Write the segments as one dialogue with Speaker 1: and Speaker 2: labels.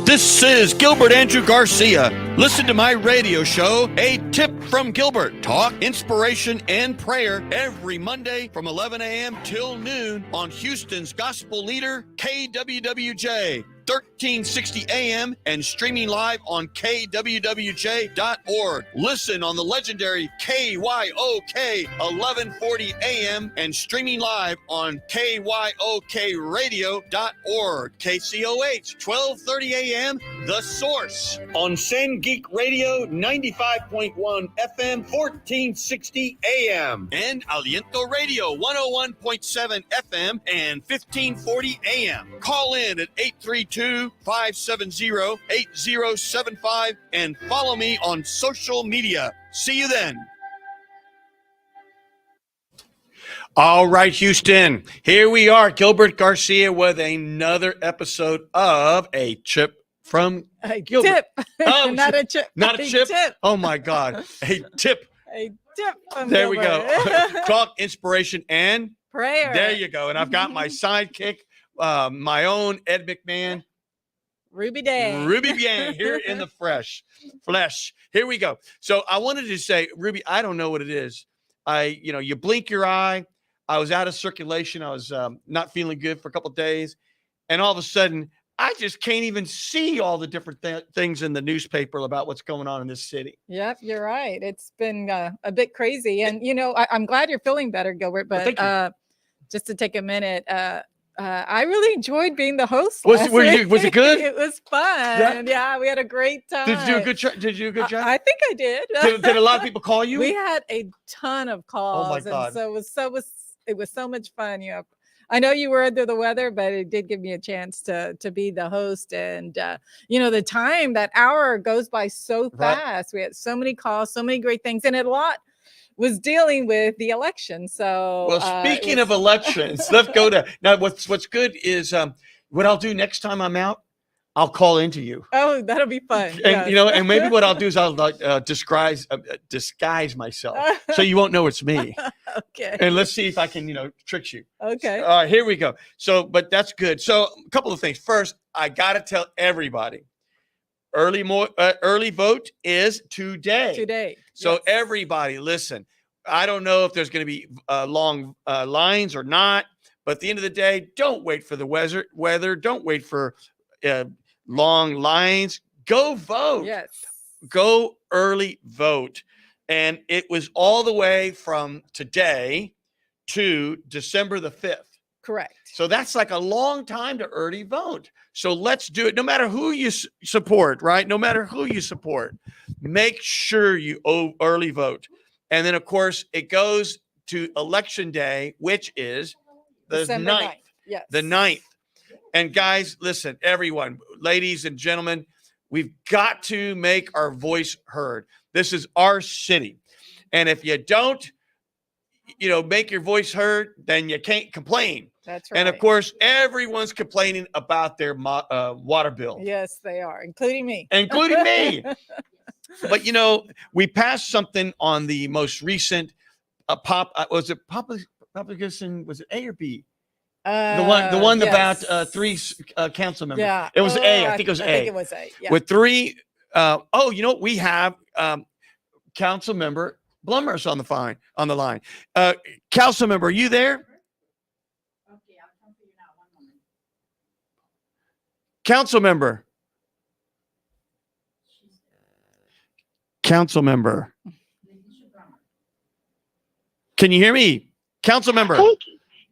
Speaker 1: This is Gilbert Andrew Garcia. Listen to my radio show, A Tip from Gilbert. Talk, inspiration, and prayer every Monday from 11 a.m. till noon on Houston's gospel leader, KWWJ. 1360 AM and streaming live on kwwj.org. Listen on the legendary KYOK 1140 AM and streaming live on kyokradio.org. KCOH 1230 AM, The Source. On San Geek Radio 95.1 FM 1460 AM. And Aliento Radio 101.7 FM and 1540 AM. Call in at 832-570-8075 and follow me on social media. See you then. All right, Houston. Here we are, Gilbert Garcia with another episode of A Tip from Gilbert.
Speaker 2: Tip.
Speaker 1: Oh,
Speaker 2: not a chip.
Speaker 1: Not a chip?
Speaker 2: Tip.
Speaker 1: Oh, my God. A tip.
Speaker 2: A tip from
Speaker 1: There we
Speaker 2: Gilbert.
Speaker 1: go. Talk, inspiration, and
Speaker 2: prayer.
Speaker 1: There you go. And I've got my sidekick, my own Ed McMahon.
Speaker 2: Ruby Day.
Speaker 1: Ruby Bien here in the flesh. Here we go. So I wanted to say, Ruby, I don't know what it is. You blink your eye. I was out of circulation. I was not feeling good for a couple of days. And all of a sudden, I just can't even see all the different things in the newspaper about what's going on in this city.
Speaker 2: Yep, you're right. It's been a bit crazy. And, I'm glad you're feeling better, Gilbert. But just to take a minute, I really enjoyed being the host.
Speaker 1: Was it good?
Speaker 2: It was fun. Yeah, we had a great time.
Speaker 1: Did you do a good job?
Speaker 2: I think I did.
Speaker 1: Did a lot of people call you?
Speaker 2: We had a ton of calls.
Speaker 1: Oh my God.
Speaker 2: And so it was so much fun. I know you were under the weather, but it did give me a chance to be the host. And, the time, that hour goes by so fast. We had so many calls, so many great things, and a lot was dealing with the election. So,
Speaker 1: well, speaking of elections, let's go to now. What's good is what I'll do next time I'm out. I'll call into you.
Speaker 2: Oh, that'll be fun.
Speaker 1: And and maybe what I'll do is I'll disguise myself so you won't know it's me.
Speaker 2: Okay.
Speaker 1: And let's see if I can trick you.
Speaker 2: Okay.
Speaker 1: All right, here we go. So, but that's good. So, a couple of things. First, I gotta tell everybody, early vote is today.
Speaker 2: Today.
Speaker 1: So
Speaker 2: yes.
Speaker 1: Everybody, listen. I don't know if there's going to be long lines or not, but at the end of the day, don't wait for the weather. Don't wait for long lines. Go vote.
Speaker 2: Yes.
Speaker 1: Go early vote. And it was all the way from today to December the 5th.
Speaker 2: Correct.
Speaker 1: So that's like a long time to early vote. So let's do it. No matter who you support, right? No matter who you support, make sure you early vote. And then, of course, it goes to Election Day, which is the
Speaker 2: December
Speaker 1: 9th.
Speaker 2: Yes.
Speaker 1: The 9th. And guys, listen, everyone, ladies and gentlemen, we've got to make our voice heard. This is our city. And if you don't, make your voice heard, then you can't complain.
Speaker 2: That's right.
Speaker 1: And of course, everyone's complaining about their water bill.
Speaker 2: Yes, they are, including me.
Speaker 1: Including me. But, we passed something on the most recent was it Republican? Was it A or B? The one
Speaker 2: yes.
Speaker 1: about three council members.
Speaker 2: Yeah.
Speaker 1: It was A. I think it was A.
Speaker 2: I think it was A. Yeah.
Speaker 1: With three. We have council member Blummer's on the line. Council member, are you there?
Speaker 3: Okay, I'll come for you now. 1 moment.
Speaker 1: Council member. Council member. Can you hear me? Council member.
Speaker 3: Hey,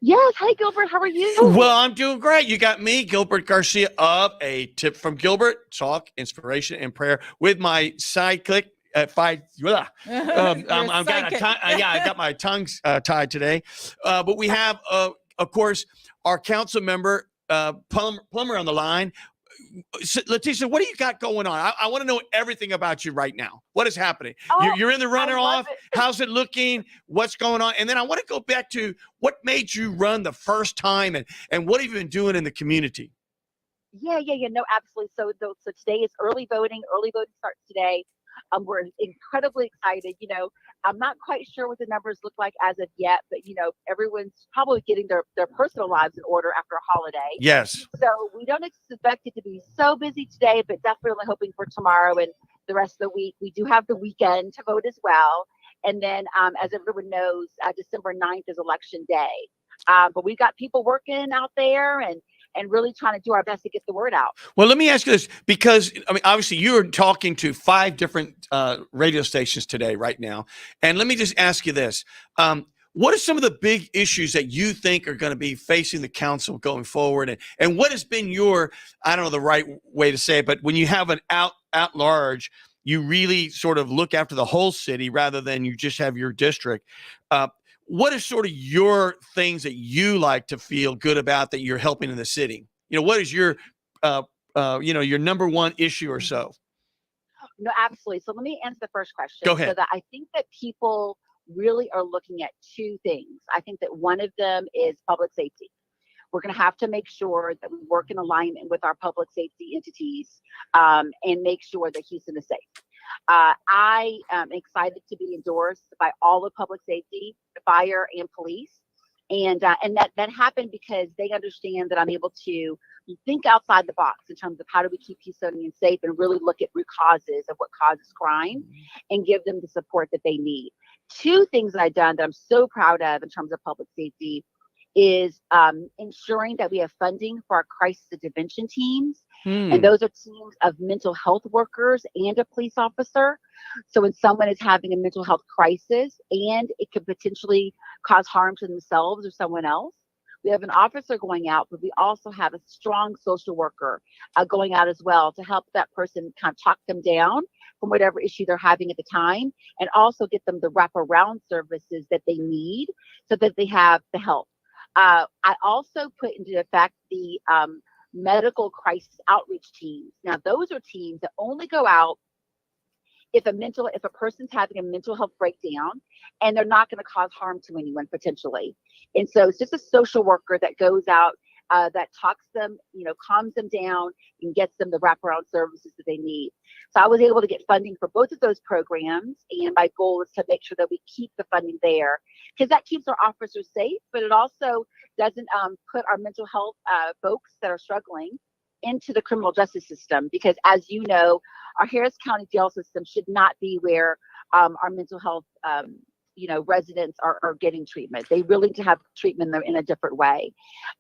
Speaker 3: yes. Hi, Gilbert. How are you?
Speaker 1: Well, I'm doing great. You got me, Gilbert Garcia, of A Tip from Gilbert. Talk, inspiration, and prayer with my sidekick. I got my tongue tied today. But we have, of course, our council member, Plummer, on the line. So, Leticia, what do you got going on? I want to know everything about you right now. What is happening? You're in the runoff. How's it looking? What's going on? And then I want to go back to what made you run the first time and what have you been doing in the community?
Speaker 3: Yeah. No, absolutely. So today is early voting. Early voting starts today. We're incredibly excited. I'm not quite sure what the numbers look like as of yet, but everyone's probably getting their personal lives in order after a holiday.
Speaker 1: Yes.
Speaker 3: So we don't expect it to be so busy today, but definitely hoping for tomorrow and the rest of the week. We do have the weekend to vote as well. And then, as everyone knows, December 9th is election day. But we've got people working out there and really trying to do our best to get the word out.
Speaker 1: Well, let me ask you this, because I mean, obviously, you're talking to 5 different radio stations today, right now, and let me just ask you this: what are some of the big issues that you think are going to be facing the council going forward, and what has been your, I don't know the right way to say it, but when you have an out large, you really sort of look after the whole city rather than you just have your district. What are sort of your things that you like to feel good about that you're helping in the city? What is your, your number one issue or so?
Speaker 3: No, absolutely. So let me answer the first question.
Speaker 1: Go ahead.
Speaker 3: So that I think that people really are looking at 2 things. I think that one of them is public safety. We're going to have to make sure that we work in alignment with our public safety entities and make sure that Houston is safe. I am excited to be endorsed by all of public safety, fire, and police. And that happened because they understand that I'm able to think outside the box in terms of how do we keep Houstonians safe and really look at root causes of what causes crime and give them the support that they need. 2 things that I've done that I'm so proud of in terms of public safety is ensuring that we have funding for our crisis intervention teams. And those are teams of mental health workers and a police officer. So when someone is having a mental health crisis and it could potentially cause harm to themselves or someone else, we have an officer going out, but we also have a strong social worker going out as well to help that person kind of talk them down from whatever issue they're having at the time, and also get them the wraparound services that they need so that they have the help. I also put into effect the medical crisis outreach teams. Now, those are teams that only go out if a person's having a mental health breakdown and they're not going to cause harm to anyone potentially. And so it's just a social worker that goes out, that talks them, calms them down and gets them the wraparound services that they need. So I was able to get funding for both of those programs. And my goal is to make sure that we keep the funding there because that keeps our officers safe, but it also doesn't put our mental health folks that are struggling into the criminal justice system, because as you know, our Harris County jail system should not be where our mental health residents are getting treatment. They really need to have treatment in a different way.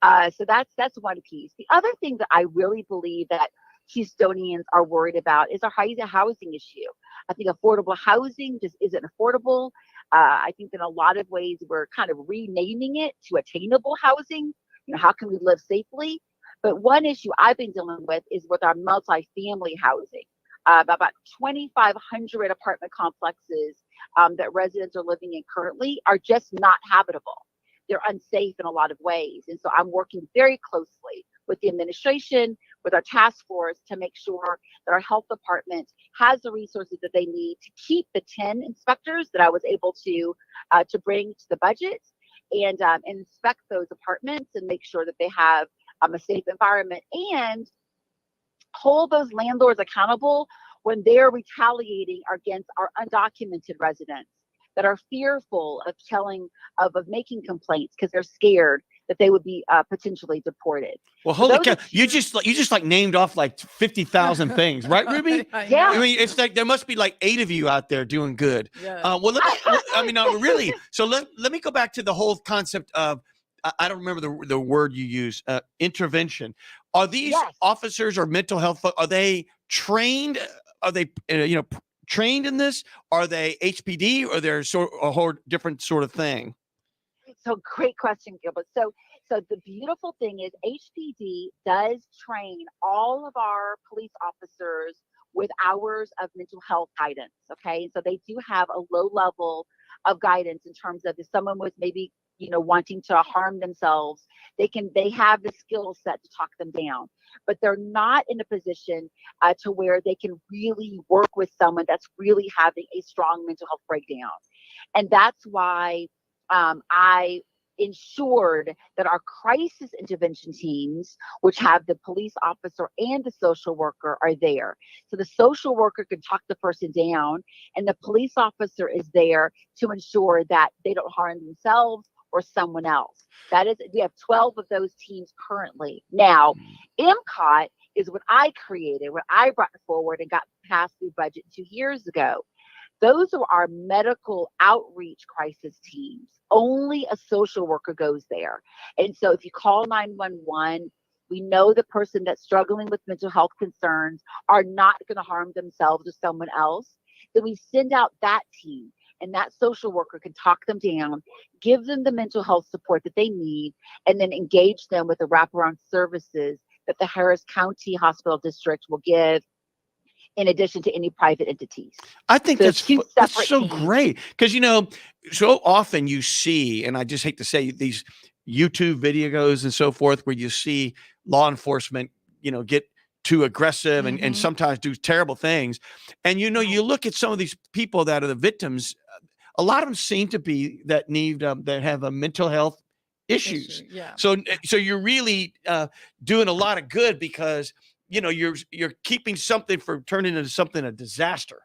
Speaker 3: So that's one piece. The other thing that I really believe that Houstonians are worried about is our housing issue. I think affordable housing just isn't affordable. I think in a lot of ways we're kind of renaming it to attainable housing. How can we live safely? But one issue I've been dealing with is with our multifamily housing. About 2,500 apartment complexes that residents are living in currently are just not habitable. They're unsafe in a lot of ways. And so I'm working very closely with the administration, with our task force to make sure that our health department has the resources that they need to keep the 10 inspectors that I was able to bring to the budget and inspect those apartments and make sure that they have a safe environment and hold those landlords accountable when they're retaliating against our undocumented residents that are fearful of making complaints because they're scared that they would be potentially deported.
Speaker 1: Well, holy cow! You just like named off like 50,000 things, right, Ruby?
Speaker 3: Yeah.
Speaker 1: I mean, it's like there must be like 8 of you out there doing good.
Speaker 2: Yeah.
Speaker 1: Really. So let me go back to the whole concept of I don't remember the word you use, intervention. Are these officers or mental health are they trained? Are they trained in this? Are they HPD or they're sort of a whole different sort of thing?
Speaker 3: So great question, Gilbert. So the beautiful thing is HPD does train all of our police officers with hours of mental health guidance. Okay. So they do have a low level of guidance in terms of if someone was maybe wanting to harm themselves, they have the skill set to talk them down, but they're not in a position to where they can really work with someone that's really having a strong mental health breakdown. And that's why I ensured that our crisis intervention teams, which have the police officer and the social worker, are there. So the social worker can talk the person down, and the police officer is there to ensure that they don't harm themselves or someone else. We have 12 of those teams currently. Now, MCOT is what I created, what I brought forward and got passed through budget 2 years ago. Those are our medical outreach crisis teams. Only a social worker goes there. And so if you call 911, we know the person that's struggling with mental health concerns are not going to harm themselves or someone else. Then we send out that team, and that social worker can talk them down, give them the mental health support that they need, and then engage them with the wraparound services that the Harris County Hospital District will give, in addition to any private entities.
Speaker 1: I think
Speaker 3: So
Speaker 1: that's so
Speaker 3: teams.
Speaker 1: great, because so often you see, and I just hate to say, these YouTube videos and so forth where you see law enforcement, get too aggressive and sometimes do terrible things, and you look at some of these people that are the victims. A lot of them seem to be that have a mental health issues.
Speaker 2: Yeah.
Speaker 1: So you're really doing a lot of good, because you're keeping something from turning into something a disaster.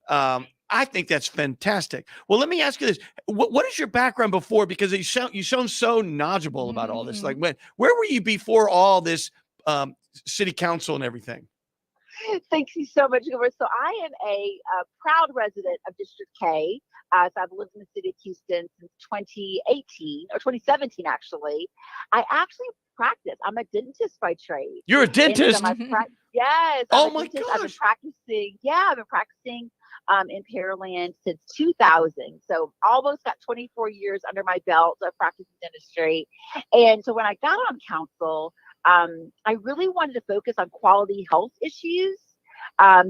Speaker 1: I think that's fantastic. Well, let me ask you this: what is your background before? Because you sound so knowledgeable about all this. Like, where were you before all this city council and everything?
Speaker 3: Thank you so much, Gilbert. So I am a proud resident of District K. So I've lived in the city of Houston since 2018 or 2017, actually. I actually practice. I'm a dentist by trade.
Speaker 1: You're a dentist?
Speaker 3: Yes.
Speaker 1: Oh my gosh.
Speaker 3: I've been practicing. Yeah, I've been practicing in Pearland since 2000. So almost got 24 years under my belt of practicing dentistry. And so when I got on council, I really wanted to focus on quality health issues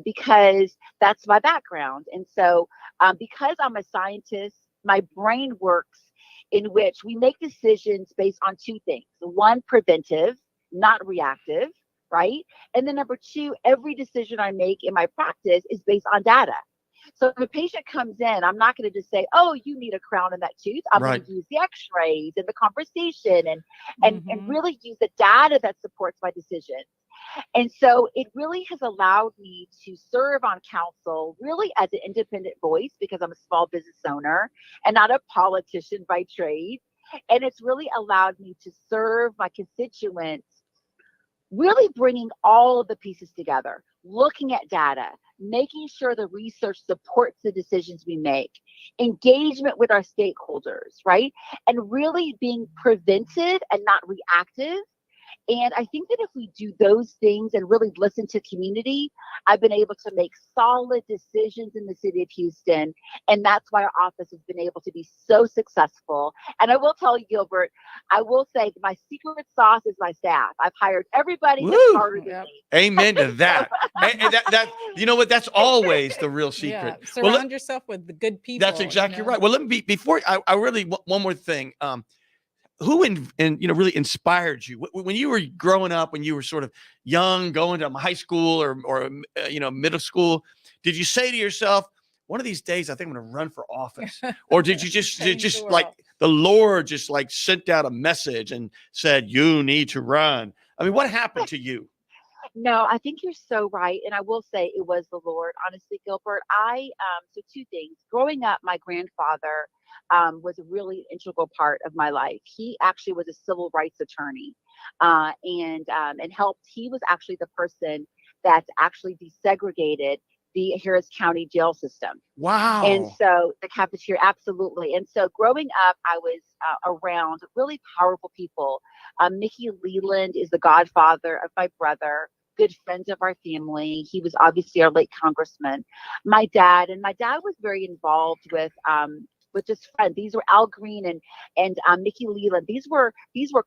Speaker 3: because that's my background. And so because I'm a scientist, my brain works in which we make decisions based on two things. One, preventive, not reactive, right? And then number two, every decision I make in my practice is based on data. So if a patient comes in, I'm not going to just say, oh, you need a crown in that tooth. I'm going to use the x-rays and the conversation and really use the data that supports my decision. And so it really has allowed me to serve on council really as an independent voice, because I'm a small business owner and not a politician by trade. And it's really allowed me to serve my constituents, really bringing all of the pieces together, looking at data, making sure the research supports the decisions we make, engagement with our stakeholders, right? And really being preventive and not reactive. And I think that if we do those things and really listen to community, I've been able to make solid decisions in the city of Houston. And that's why our office has been able to be so successful. And I will tell you, Gilbert, I will say my secret sauce is my staff. I've hired everybody that's smarter than me.
Speaker 1: Amen to that. And that you know what? That's always the real secret.
Speaker 2: Yeah. Surround yourself with the good people.
Speaker 1: That's exactly right. Well, let me before I really one more thing. Who really inspired you when you were growing up, when you were sort of young, going to high school or middle school? Did you say to yourself, one of these days I think I'm going to run for office? Or did you just like the Lord just like sent out a message and said, you need to run? I mean, what happened to you?
Speaker 3: No, I think you're so right. And I will say it was the Lord, honestly, Gilbert. So two things. Growing up, my grandfather was a really integral part of my life. He actually was a civil rights attorney and helped. He was actually the person that actually desegregated the Harris County jail system.
Speaker 1: Wow.
Speaker 3: And so the cafeteria, absolutely. And so growing up, I was around really powerful people. Mickey Leland is the godfather of my brother, good friends of our family. He was obviously our late congressman. My dad was very involved with just friends. These were Al Green and Mickey Leland. These were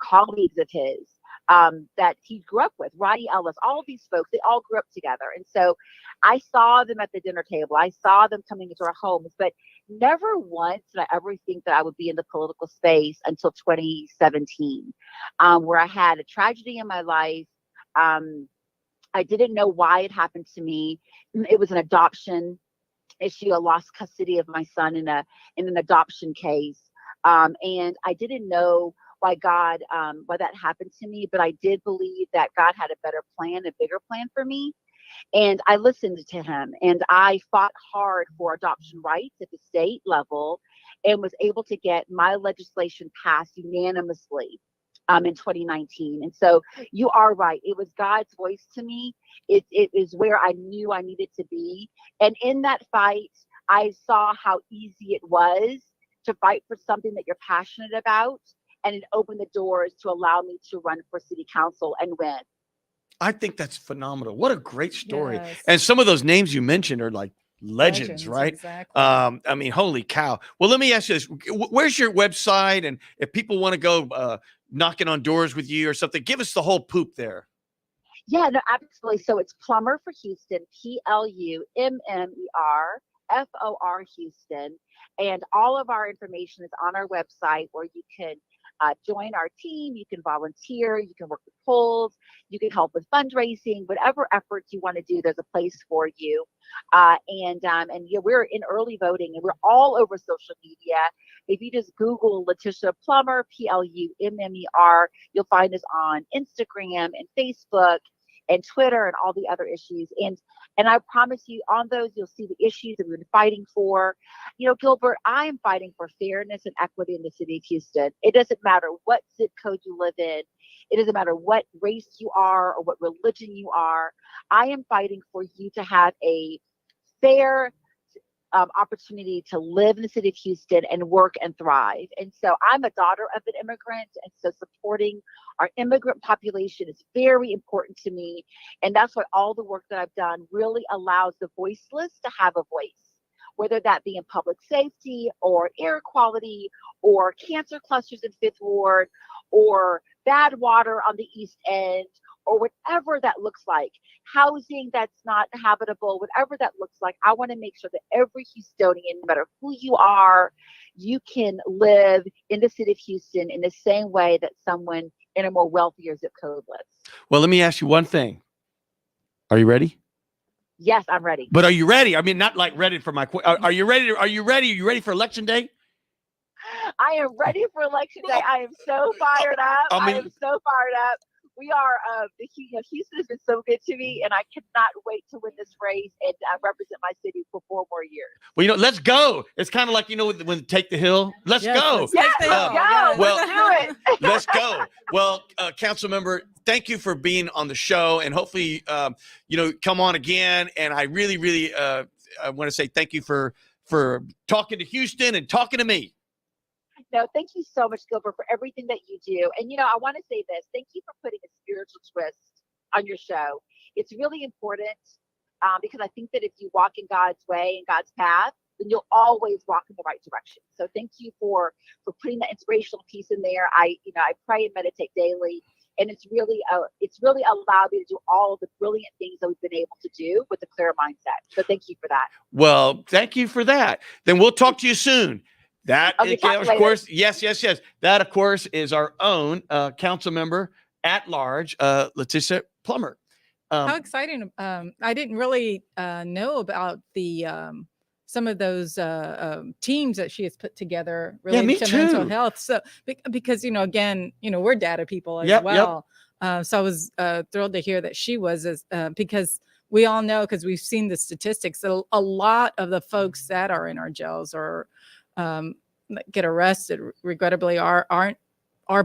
Speaker 3: colleagues of his that he grew up with. Roddy Ellis, all of these folks, they all grew up together. And so I saw them at the dinner table. I saw them coming into our homes, but never once did I ever think that I would be in the political space until 2017, where I had a tragedy in my life. I didn't know why it happened to me. It was an adoption issue. I lost custody of my son in an adoption case. And I didn't know why why that happened to me, but I did believe that God had a better plan, a bigger plan for me. And I listened to him, and I fought hard for adoption rights at the state level and was able to get my legislation passed unanimously in 2019. And so you are right. It was God's voice to me. It is where I knew I needed to be. And in that fight, I saw how easy it was to fight for something that you're passionate about. And it opened the doors to allow me to run for city council and win.
Speaker 1: I think that's phenomenal. What a great story.
Speaker 2: Yes.
Speaker 1: And some of those names you mentioned are like legends, right?
Speaker 2: Exactly.
Speaker 1: I mean, holy cow. Well, let me ask you this. Where's your website? And if people want to go knocking on doors with you or something, give us the whole poop there.
Speaker 3: Yeah, no, absolutely. So it's Plummer for Houston, PLUMMER Houston. And all of our information is on our website, where you can join our team, you can volunteer, you can work with polls, you can help with fundraising, whatever efforts you want to do, there's a place for you. And yeah, we're in early voting, and we're all over social media. If you just Google Letitia Plummer, PLUMMER, you'll find us on Instagram and Facebook and Twitter and all the other issues. And I promise you, on those, you'll see the issues that we've been fighting for. You know, Gilbert, I am fighting for fairness and equity in the city of Houston. It doesn't matter what zip code you live in. It doesn't matter what race you are or what religion you are. I am fighting for you to have a fair opportunity to live in the city of Houston and work and thrive. And so I'm a daughter of an immigrant, and so supporting our immigrant population is very important to me. And that's why all the work that I've done really allows the voiceless to have a voice, whether that be in public safety or air quality or cancer clusters in Fifth Ward or bad water on the East End, or whatever that looks like, housing that's not habitable, whatever that looks like. I want to make sure that every Houstonian, no matter who you are, you can live in the city of Houston in the same way that someone in a more wealthier zip code lives.
Speaker 1: Well, let me ask you one thing. Are you ready?
Speaker 3: Yes, I'm ready.
Speaker 1: But are you ready? I mean, not like ready for my are you ready? Are you ready? Are you ready for election day?
Speaker 3: I am ready for election day. I am so fired up. I am so fired up. We are, Houston has been so good to me, and I cannot wait to win this race and represent my city for 4 more years.
Speaker 1: Well, let's go. It's kind of like, when Take the Hill. Let's go.
Speaker 3: Let's go.
Speaker 1: Well,
Speaker 3: Let's do it.
Speaker 1: Let's go. Well, council member, thank you for being on the show, and hopefully, come on again. And I really, really, I want to say thank you for talking to Houston and talking to me.
Speaker 3: No, thank you so much, Gilbert, for everything that you do. And, I want to say this. Thank you for putting a spiritual twist on your show. It's really important because I think that if you walk in God's way and God's path, then you'll always walk in the right direction. So thank you for putting that inspirational piece in there. I pray and meditate daily. And it's really allowed me to do all the brilliant things that we've been able to do with a clear mindset. So thank you for that.
Speaker 1: Well, thank you for that. Then we'll talk to you soon. That, of course, yes. That, of course, is our own council member at large, Letitia Plummer.
Speaker 2: How exciting. I didn't really know about the some of those teams that she has put together related to mental health. So because, again, we're data people as well. So I was thrilled to hear that she was, because we all know, because we've seen the statistics, that a lot of the folks that are in our jails or get arrested, regrettably, are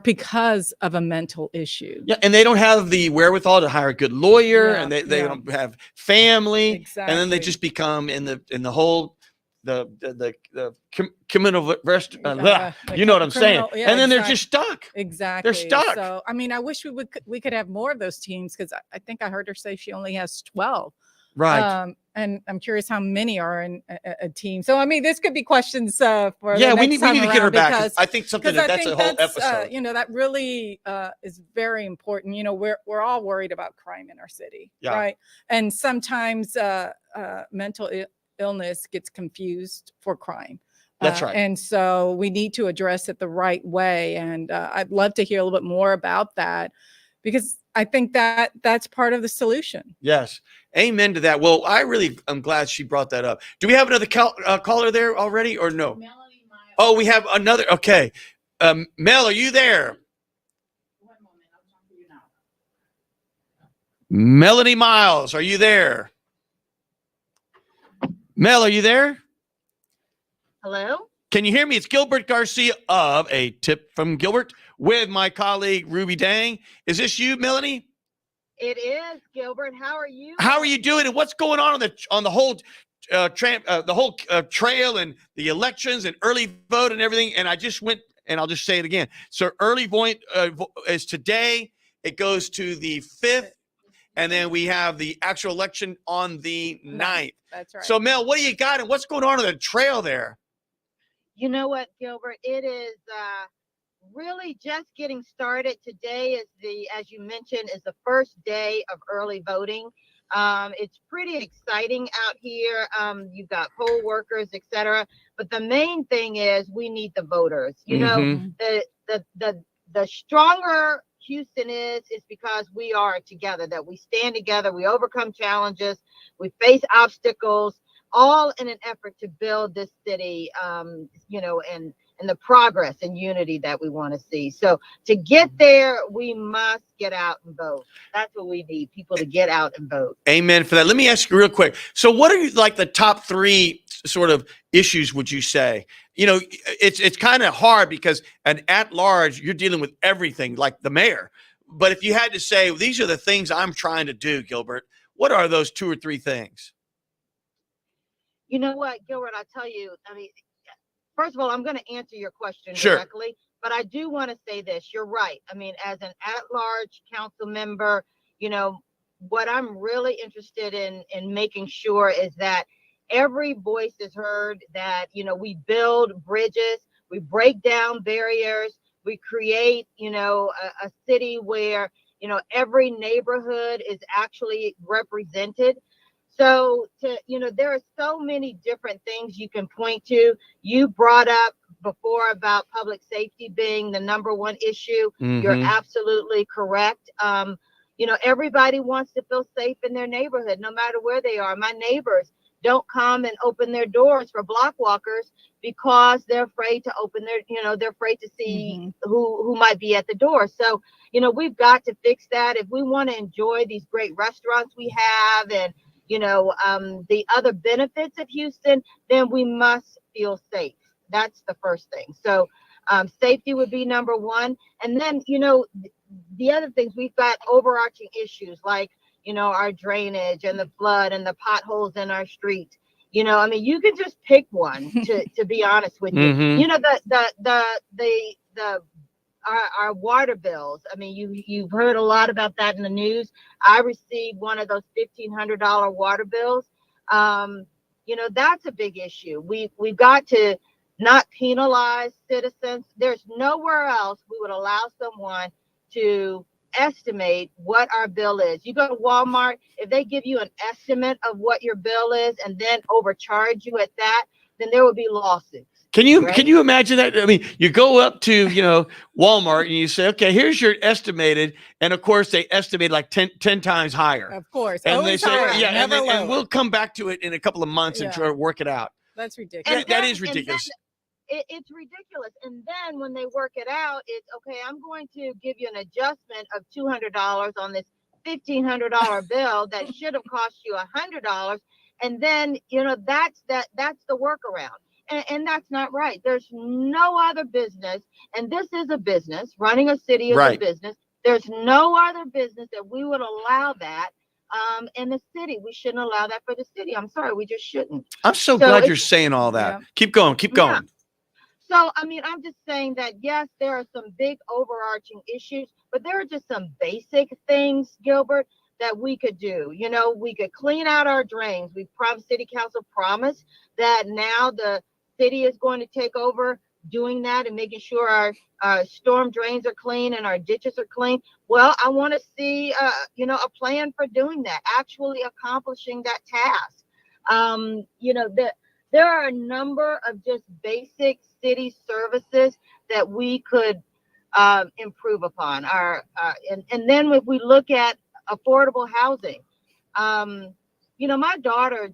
Speaker 2: because of a mental issue.
Speaker 1: Yeah, and they don't have the wherewithal to hire a good lawyer, and they don't have family,
Speaker 2: exactly.
Speaker 1: And then they just become in the whole the criminal rest. You know what I'm saying?
Speaker 2: Yeah,
Speaker 1: and then they're just stuck.
Speaker 2: Exactly.
Speaker 1: They're stuck.
Speaker 2: So I mean, I wish we could have more of those teams, because I think I heard her say she only has 12.
Speaker 1: Right.
Speaker 2: And I'm curious how many are in a team. So, I mean, this could be questions for
Speaker 1: we need to get her back. I think that's a whole episode.
Speaker 2: That really is very important. We're all worried about crime in our city, right? And sometimes mental illness gets confused for crime.
Speaker 1: That's right.
Speaker 2: And so we need to address it the right way. And I'd love to hear a little bit more about that, because I think that's part of the solution.
Speaker 1: Yes. Amen to that. Well, I'm glad she brought that up. Do we have another caller there already, or no? Oh, we have another. Okay. Mel, are you there? Melanie Miles, are you there? Mel, are you there?
Speaker 3: Hello?
Speaker 1: Can you hear me? It's Gilbert Garcia of A Tip from Gilbert with my colleague Ruby Dang. Is this you, Melanie?
Speaker 3: It is, Gilbert. How are you?
Speaker 1: How are you doing? And what's going on the whole trail and the elections and early vote and everything? And I just went, and I'll just say it again. So early vote is today. It goes to the 5th. And then we have the actual election on the 9th.
Speaker 2: That's right.
Speaker 1: So, Mel, what do you got? And what's going on the trail there?
Speaker 3: You know what, Gilbert? It is really just getting started. Today is as you mentioned, is the first day of early voting. It's pretty exciting out here. You've got poll workers, etc. But the main thing is we need the voters. You know, the stronger Houston is because we are together, that we stand together, we overcome challenges, we face obstacles, all in an effort to build this city, you know, and the progress and unity that we want to see. So to get there, we must get out and vote. That's what we need, people to get out and vote.
Speaker 1: Amen for that. Let me ask you real quick. So what are like the top 3 sort of issues, would you say? You know, it's kind of hard because an at-large, you're dealing with everything like the mayor. But if you had to say, these are the things I'm trying to do, Gilbert, what are those 2 or 3 things?
Speaker 3: You know what, Gilbert, I'll tell you, I mean, first of all, I'm going to answer your question
Speaker 1: Sure.
Speaker 3: directly, but I do want to say this. You're right. I mean, as an at-large council member, you know, what I'm really interested in making sure is that every voice is heard, that, you know, we build bridges, we break down barriers, we create, you know, a city where, you know, every neighborhood is actually represented. So, you know, there are so many different things you can point to. You brought up before about public safety being the #1 issue. You're absolutely correct. You know, everybody wants to feel safe in their neighborhood, no matter where they are. My neighbors don't come and open their doors for block walkers because they're afraid to open their, you know, they're afraid to see who might be at the door. So, you know, we've got to fix that. If we want to enjoy these great restaurants we have and, you know, the other benefits of Houston, then we must feel safe. That's the first thing. So safety would be #1. And then, you know, the other things, we've got overarching issues like, you know, our drainage and the flood and the potholes in our streets. You know, I mean, you can just pick one to be honest with you. You know, our water bills. I mean, you've heard a lot about that in the news. I received one of those $1,500 water bills. You know, that's a big issue. We've got to not penalize citizens. There's nowhere else we would allow someone to estimate what our bill is. You go to Walmart, if they give you an estimate of what your bill is and then overcharge you at that, then there would be lawsuits.
Speaker 1: Can you imagine that? I mean, you go up to, you know, Walmart and you say, okay, here's your estimated. And of course they estimate like 10 times higher.
Speaker 2: Of course.
Speaker 1: And they say,
Speaker 2: higher,
Speaker 1: yeah, and we'll
Speaker 2: lower.
Speaker 1: come back to it in a couple of months and try to work it out.
Speaker 2: That's ridiculous.
Speaker 1: That is ridiculous.
Speaker 3: It's ridiculous. And then when they work it out, it's okay, I'm going to give you an adjustment of $200 on this $1,500 bill that should have cost you $100. And then, you know, that's the workaround. And that's not right. There's no other business, and this is a business. Running a city is a business. There's no other business that we would allow that in the city. We shouldn't allow that for the city. I'm sorry, we just shouldn't.
Speaker 1: I'm so glad you're saying all that. Yeah. Keep going.
Speaker 3: Yeah. So, I mean, I'm just saying that, yes, there are some big overarching issues, but there are just some basic things, Gilbert, that we could do. You know, we could clean out our drains. City council promised that now the city is going to take over doing that and making sure our storm drains are clean and our ditches are clean. Well, I want to see, you know, a plan for doing that, actually accomplishing that task. You know, there are a number of just basic city services that we could improve upon. And then if we look at affordable housing, you know, my daughter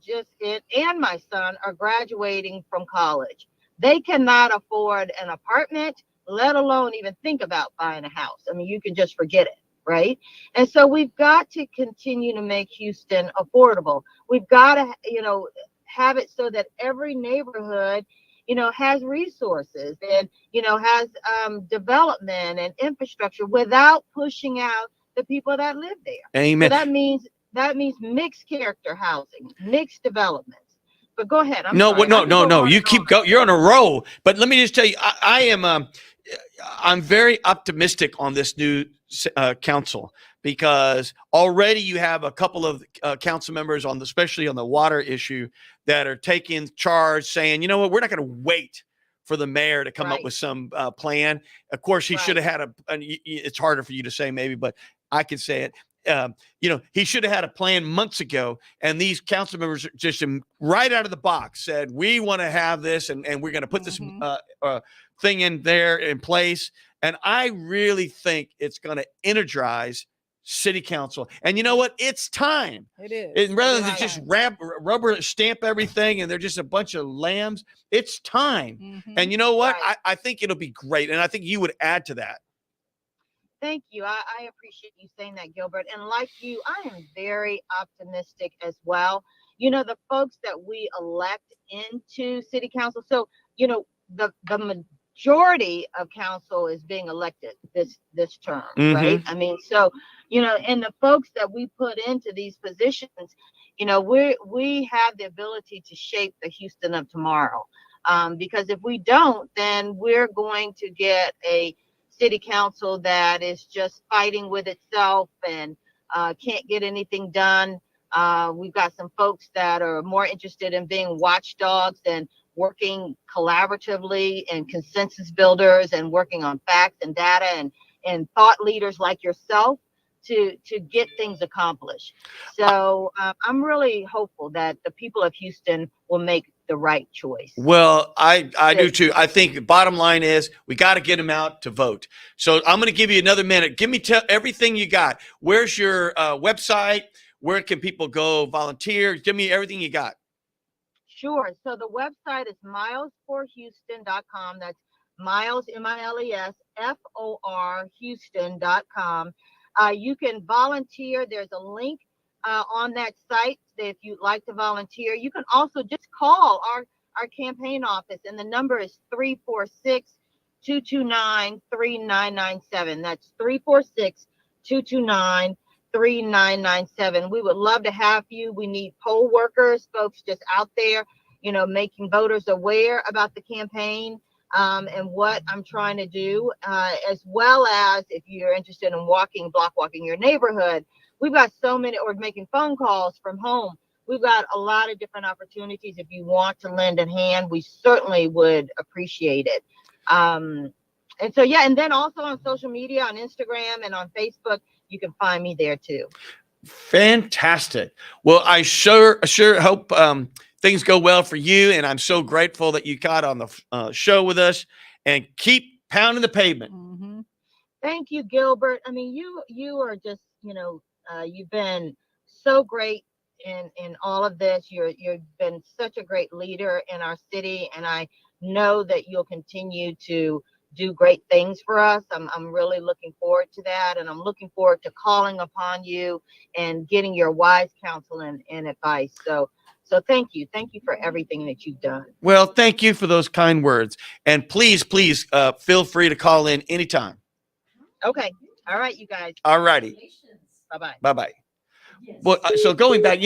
Speaker 3: and my son are graduating from college.
Speaker 4: they cannot afford an apartment, let alone even think about buying a house. I mean, you can just forget it, right? And so we've got to continue to make Houston affordable. We've got to, have it so that every neighborhood, has resources and, has development and infrastructure without pushing out the people that live there.
Speaker 1: Amen.
Speaker 4: So that means mixed character housing, mixed developments. But go ahead. I'm
Speaker 1: No,
Speaker 4: sorry.
Speaker 1: no. You keep going. You're on a roll. But let me just tell you, I am. I'm very optimistic on this new council, because already you have a couple of council members especially on the water issue, that are taking charge, saying, you know what, we're not going to wait for the mayor to come up with some plan. Of course, he should have had it's harder for you to say maybe, but I can say it. He should have had a plan months ago, and these council members just right out of the box said, we want to have this, and we're going to put this thing in place. And I really think it's going to energize city council. And you know what? It's time.
Speaker 2: It is.
Speaker 1: Rather than just rubber stamp everything and they're just a bunch of lambs, it's time.
Speaker 2: Mm-hmm.
Speaker 1: And you know what? I think it'll be great. And I think you would add to that.
Speaker 4: Thank you. I appreciate you saying that, Gilbert. And like you, I am very optimistic as well. The folks that we elect into city council. So, the majority of council is being elected this term, right? I mean, so, and the folks that we put into these positions, we have the ability to shape the Houston of tomorrow. Because if we don't, then we're going to get a city council that is just fighting with itself and can't get anything done. We've got some folks that are more interested in being watchdogs and working collaboratively and consensus builders and working on facts and data and thought leaders like yourself to get things accomplished. So I'm really hopeful that the people of Houston will make the right choice.
Speaker 1: Well, I do too. I think the bottom line is we got to get them out to vote. So I'm going to give you another minute. Give me everything you got. Where's your website? Where can people go volunteer? Give me everything you got.
Speaker 4: Sure. So the website is milesforhouston.com. That's Miles, MILES, FOR Houston.com. You can volunteer. There's a link on that site if you'd like to volunteer. You can also just call our campaign office, and the number is 346-229-3997. That's 346-229-3997. We would love to have you. We need poll workers, folks just out there, making voters aware about the campaign and what I'm trying to do, as well as if you're interested in block walking your neighborhood. We've got so many, or making phone calls from home. We've got a lot of different opportunities. If you want to lend a hand, we certainly would appreciate it. And so, and then also on social media, on Instagram and on Facebook, you can find me there too.
Speaker 1: Fantastic. Well, I sure hope things go well for you. And I'm so grateful that you got on the show with us, and keep pounding the pavement.
Speaker 4: Mm-hmm. Thank you, Gilbert. I mean, you are just, you've been so great in all of this. You've been such a great leader in our city, and I know that you'll continue to do great things for us. I'm really looking forward to that, and I'm looking forward to calling upon you and getting your wise counsel and advice. So thank you for everything that you've done.
Speaker 1: Well, thank you for those kind words, and please feel free to call in anytime.
Speaker 4: Okay. All right, you guys.
Speaker 1: All righty.
Speaker 4: Bye-bye.
Speaker 1: Bye-bye. Yes. Well, so going back,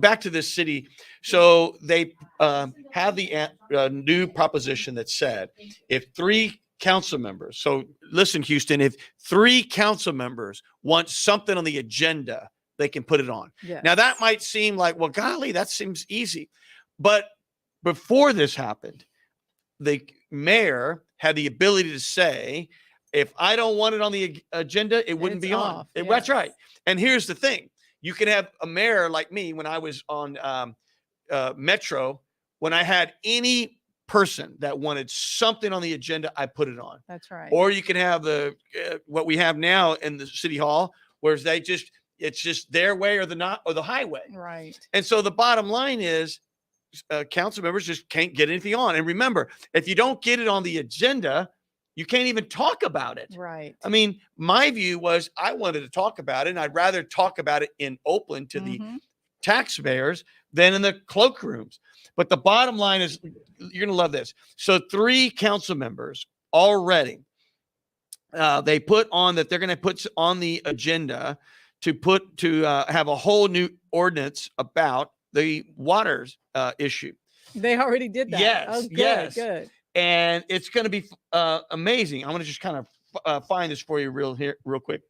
Speaker 1: back to this city. So they have the new proposition that said if 3 council members, so listen, Houston, if 3 council members want something on the agenda, they can put it on. Yes. Now that might seem like, well, golly, that seems easy. But before this happened, the mayor had the ability to say, if I don't want it on the agenda, it wouldn't be on. Yes. That's right. And here's the thing. You can have a mayor like me when I was on Metro, when I had any person that wanted something on the agenda, I put it on.
Speaker 2: That's right.
Speaker 1: Or you can have what we have now in the city hall, whereas it's just their way or the highway.
Speaker 2: Right.
Speaker 1: And so the bottom line is, council members just can't get anything on. And remember, if you don't get it on the agenda, you can't even talk about it.
Speaker 2: Right.
Speaker 1: I mean, my view was I wanted to talk about it, and I'd rather talk about it in open to the taxpayers than in the cloakrooms. But the bottom line is, you're going to love this. So 3 council members already, they put on that they're going to put on the agenda to have a whole new ordinance about the waters issue.
Speaker 2: They already did that.
Speaker 1: Yes,
Speaker 2: Oh, good,
Speaker 1: yes.
Speaker 2: good.
Speaker 1: And it's going to be amazing. I'm going to just kind of find this for you real quick.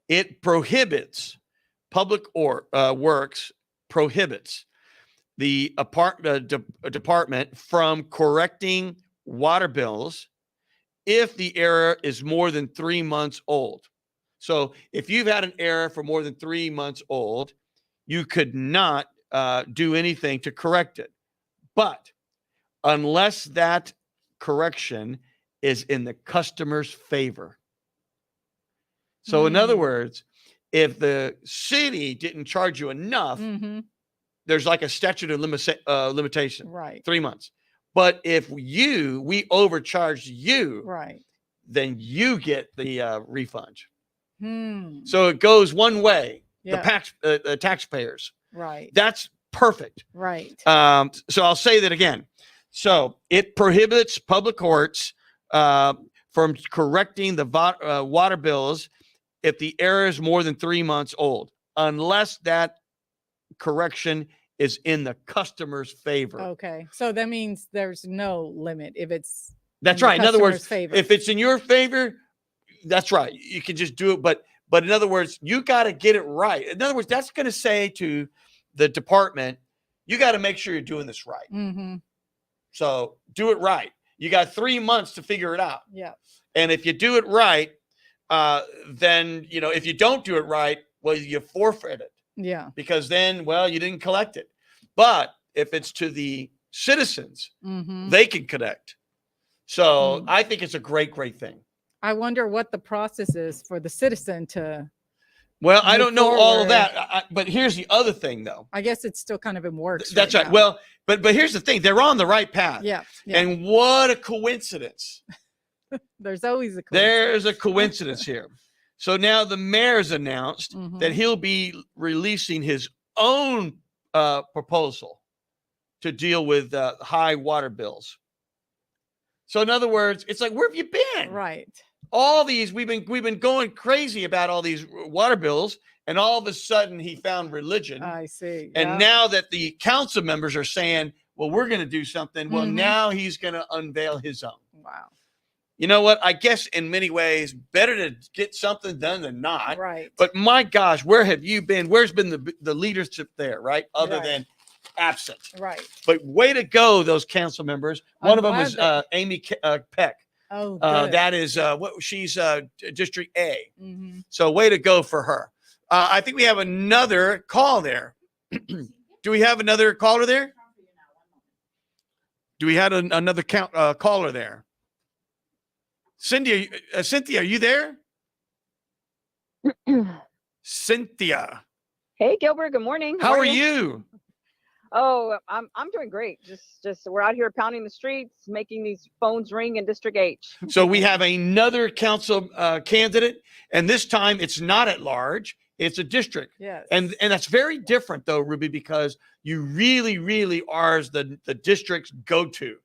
Speaker 1: It prohibits works prohibits the department from correcting water bills if the error is more than 3 months old. So if you've had an error for more than 3 months old, you could not do anything to correct it. But unless that correction is in the customer's favor. So in other words, if the city didn't charge you enough, there's like a statute of limitation,
Speaker 2: Right.
Speaker 1: 3 months. But if we overcharged you,
Speaker 2: Right.
Speaker 1: then you get the refund. So it goes one way, the taxpayers.
Speaker 2: Right.
Speaker 1: That's perfect.
Speaker 2: Right.
Speaker 1: So I'll say that again. So it prohibits public courts from correcting the water bills if the error is more than 3 months old, unless that correction is in the customer's favor.
Speaker 2: Okay. So that means there's no limit if it's
Speaker 1: That's
Speaker 2: in the
Speaker 1: right. In other words,
Speaker 2: customer's favor.
Speaker 1: if it's in your favor, that's right. You can just do it. But in other words, you got to get it right. In other words, that's going to say to the department, you got to make sure you're doing this right. So do it right. You got 3 months to figure it out.
Speaker 2: Yeah.
Speaker 1: And if you do it right, then, if you don't do it right, well, you forfeit it.
Speaker 2: Yeah.
Speaker 1: Because then, well, you didn't collect it. But if it's to the citizens, they can connect. So I think it's a great, great thing.
Speaker 2: I wonder what the process is for the citizen to.
Speaker 1: Well, I don't know all of
Speaker 2: forward.
Speaker 1: that. But here's the other thing, though.
Speaker 2: I guess it's still kind of in works.
Speaker 1: That's right.
Speaker 2: now.
Speaker 1: Well, but here's the thing. They're on the right path.
Speaker 2: Yeah. Yeah.
Speaker 1: And what a coincidence.
Speaker 2: There's always a
Speaker 1: There's a coincidence here. So now the mayor's announced that he'll be releasing his own proposal to deal with high water bills. So in other words, it's like, where have you been?
Speaker 2: Right.
Speaker 1: All these, we've been going crazy about all these water bills, and all of a sudden he found religion.
Speaker 2: I see.
Speaker 1: And now that the council members are saying, well, we're going to do something, well, now he's going to unveil his own.
Speaker 2: Wow.
Speaker 1: You know what? I guess in many ways, better to get something done than not.
Speaker 2: Right.
Speaker 1: But my gosh, where have you been? Where's been the leadership there, right? Other than absent.
Speaker 2: Right.
Speaker 1: But way to go, those council members. One of them is
Speaker 2: glad
Speaker 1: Amy Peck.
Speaker 2: Oh, good.
Speaker 1: That is she's District A. So way to go for her. I think we have another call there. Do we have another caller there? Do we have another caller there? Cynthia, are you there? Cynthia.
Speaker 5: Hey, Gilbert. Good morning.
Speaker 1: How are you?
Speaker 5: Oh, I'm doing great. Just we're out here pounding the streets, making these phones ring in District H.
Speaker 1: So we have another council candidate, and this time it's not at large; it's a district.
Speaker 2: Yes.
Speaker 1: And that's very different, though, Ruby, because you really are the district's go-to,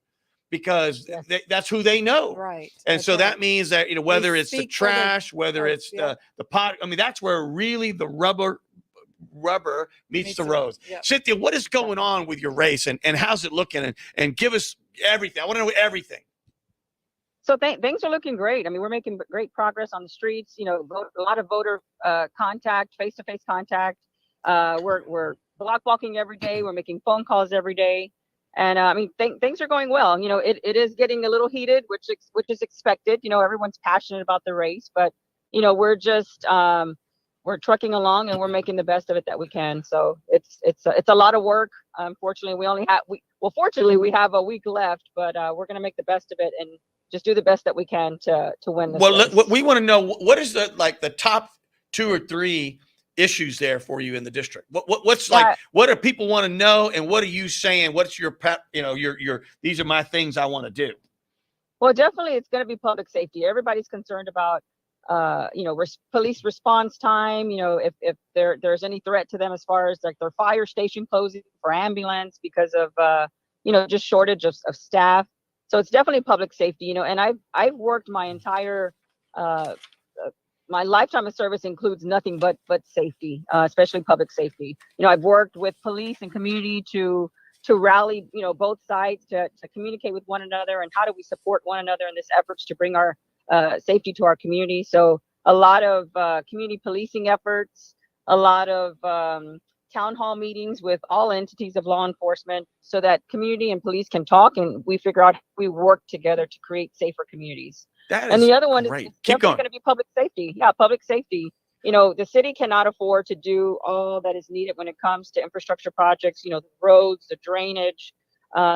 Speaker 1: because that's who they know.
Speaker 2: Right.
Speaker 1: And
Speaker 2: That's
Speaker 1: so
Speaker 2: right.
Speaker 1: that means that whether it's the
Speaker 2: speak for the
Speaker 1: trash, whether
Speaker 2: folks,
Speaker 1: it's the pot. I mean, that's where really the rubber meets the road.
Speaker 2: Yep.
Speaker 1: Cynthia, what is going on with your race, and how's it looking? And give us everything. I want to know everything.
Speaker 5: So things are looking great. I mean, we're making great progress on the streets. A lot of voter contact, face-to-face contact. We're block walking every day. We're making phone calls every day. And I mean, things are going well. It is getting a little heated, which is expected. Everyone's passionate about the race, but we're just we're trucking along and we're making the best of it that we can. So it's a lot of work. Unfortunately, fortunately we have a week left, but we're going to make the best of it and just do the best that we can to win this race.
Speaker 1: We want to know, what is the top 2 or 3 issues there for you in the district? What's like, what do people want to know, and what are you saying? What's your your these are my things I want to do?
Speaker 5: Well, definitely it's going to be public safety. Everybody's concerned about police response time, if there's any threat to them as far as like their fire station closing for ambulance because of just shortage of staff. So it's definitely public safety, and I've worked my entire my lifetime of service includes nothing but safety, especially public safety. I've worked with police and community to rally, both sides to communicate with one another, and how do we support one another in this efforts to bring our safety to our community. So a lot of community policing efforts, a lot of town hall meetings with all entities of law enforcement, so that community and police can talk and we figure out we work together to create safer communities. And the other one is definitely going to be public safety. Yeah, public safety. The city cannot afford to do all that is needed when it comes to infrastructure projects, the roads, the drainage,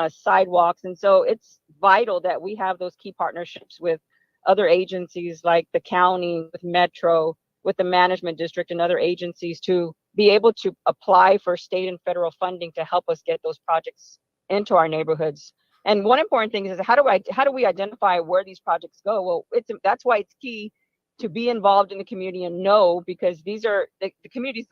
Speaker 5: sidewalks. And so it's vital that we have those key partnerships with other agencies like the county, with Metro, with the management district and other agencies to be able to apply for state and federal funding to help us get those projects into our neighborhoods. And one important thing is how do we identify where these projects go? Well, that's why it's key to be involved in the community and know, because these are the communities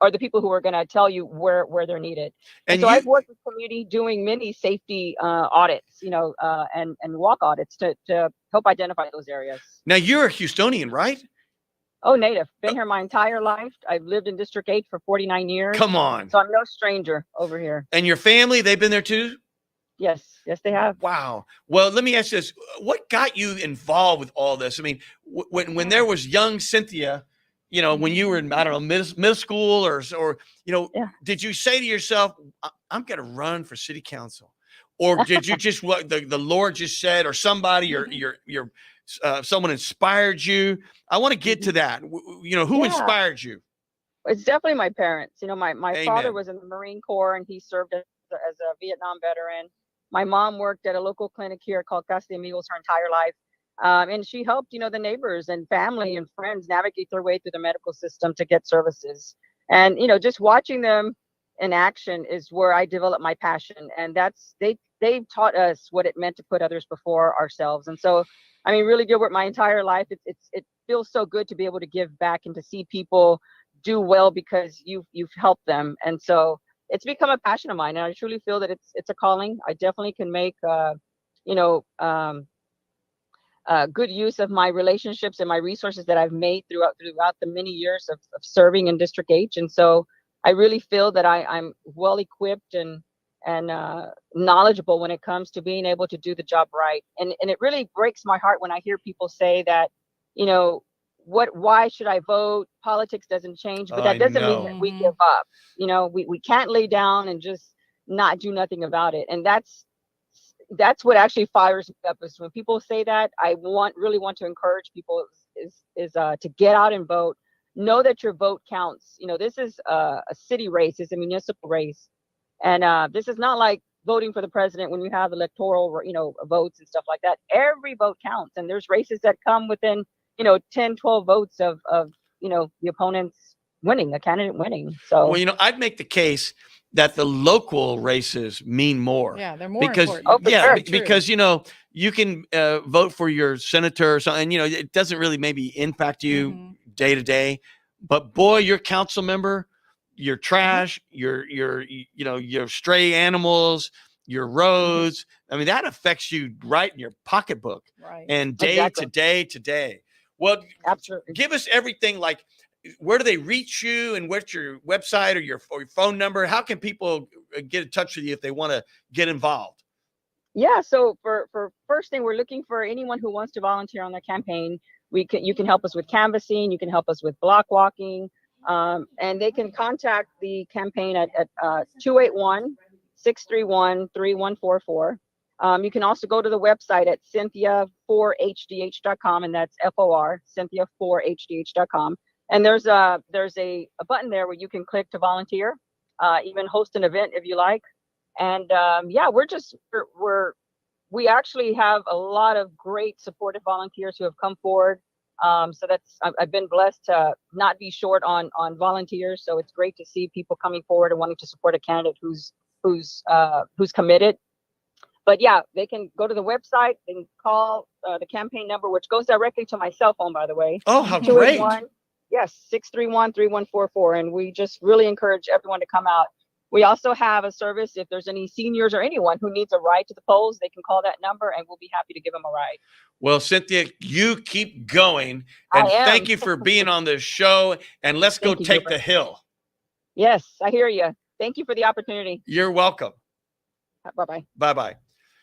Speaker 5: are the people who are going to tell you where they're needed. And so I've worked with community doing many safety audits, and walk audits to help identify those areas.
Speaker 1: Now you're a Houstonian, right?
Speaker 5: Oh, native. Been here my entire life. I've lived in District 8 for 49 years.
Speaker 1: Come on.
Speaker 5: So I'm no stranger over here.
Speaker 1: And your family, they've been there too?
Speaker 5: Yes, they have.
Speaker 1: Wow. Well, let me ask you this. What got you involved with all this? I mean, when there was young Cynthia, when you were in, I don't know, middle school or did you say to yourself, I'm going to run for city council? Or did you just, what the Lord just said, or somebody, your someone inspired you? I want to get to that. Who inspired you?
Speaker 5: It's definitely my parents. My father was in the Marine Corps, and he served as a Vietnam veteran. My mom worked at a local clinic here called Casa de Amigos her entire life. And she helped, the neighbors and family and friends navigate their way through the medical system to get services. And, just watching them in action is where I developed my passion. And they've taught us what it meant to put others before ourselves. And so, I mean, really, Gilbert, my entire life, it feels so good to be able to give back and to see people do well because you've helped them. And so it's become a passion of mine, and I truly feel that it's a calling. I definitely can make good use of my relationships and my resources that I've made throughout the many years of serving in District H. And so I really feel that I'm well equipped and knowledgeable when it comes to being able to do the job right. And it really breaks my heart when I hear people say that, why should I vote? Politics doesn't change, but that doesn't mean that we give up. We can't lay down and just not do nothing about it. And that's what actually fires me up, is when people say that. I really want to encourage people is to get out and vote. Know that your vote counts. This is a city race, it's a municipal race. And this is not like voting for the president when you have electoral, votes and stuff like that. Every vote counts. And there's races that come within 10, 12 votes of the opponent's winning, a candidate winning. So,
Speaker 1: well, I'd make the case that the local races mean more.
Speaker 2: Yeah, they're more important.
Speaker 1: Because you can vote for your senator or something, and it doesn't really maybe impact you day to day. But boy, your council member, your trash, your stray animals, your roads. I mean, that affects you right in your pocketbook,
Speaker 2: right?
Speaker 1: And day to day. Well,
Speaker 5: absolutely.
Speaker 1: Give us everything. Like, where do they reach you, and what's your website or your phone number? How can people get in touch with you if they want to get involved?
Speaker 5: Yeah. So for first thing, we're looking for anyone who wants to volunteer on the campaign. You can help us with canvassing. You can help us with block walking. And they can contact the campaign at 281-631-3144. You can also go to the website at cynthia4hdh.com, and that's FOR, cynthia4hdh.com. And there's a button there where you can click to volunteer, even host an event if you like. And we actually have a lot of great supportive volunteers who have come forward. So I've been blessed to not be short on volunteers. So it's great to see people coming forward and wanting to support a candidate who's committed. But yeah, they can go to the website and call the campaign number, which goes directly to my cell phone, by the way.
Speaker 1: Oh, how great.
Speaker 5: 281, yes, 631-3144. And we just really encourage everyone to come out. We also have a service if there's any seniors or anyone who needs a ride to the polls, they can call that number and we'll be happy to give them a ride.
Speaker 1: Well, Cynthia, you keep going. And thank you for being on the show. And let's go take the hill.
Speaker 5: Yes, I hear you. Thank you for the opportunity.
Speaker 1: You're welcome.
Speaker 5: Bye-bye.
Speaker 1: Bye-bye.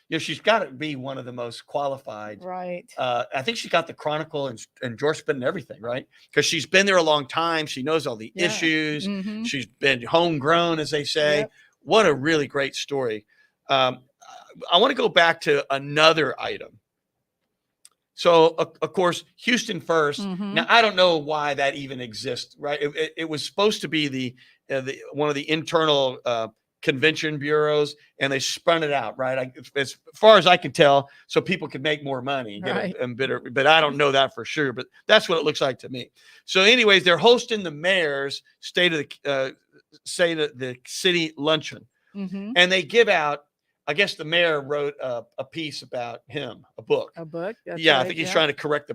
Speaker 1: You know, she's got to be one of the most qualified.
Speaker 2: Right.
Speaker 1: I think she got the Chronicle and endorsement and everything, right? Because she's been there a long time. She knows all the issues.
Speaker 2: Mhm.
Speaker 1: She's been homegrown, as they say.
Speaker 2: Yep.
Speaker 1: What a really great story. I want to go back to another item. So, of course, Houston First.
Speaker 2: Mhm.
Speaker 1: Now, I don't know why that even exists, right? It was supposed to be the one of the internal convention bureaus, and they spun it out, right? As far as I can tell, so people could make more money,
Speaker 2: Right.
Speaker 1: but I don't know that for sure. But that's what it looks like to me. So, anyways, they're hosting the mayor's state of the city luncheon,
Speaker 2: Mhm.
Speaker 1: and they give out. I guess the mayor wrote a piece about him, a book.
Speaker 2: A book. That's
Speaker 1: Yeah, I
Speaker 2: right,
Speaker 1: think he's trying to correct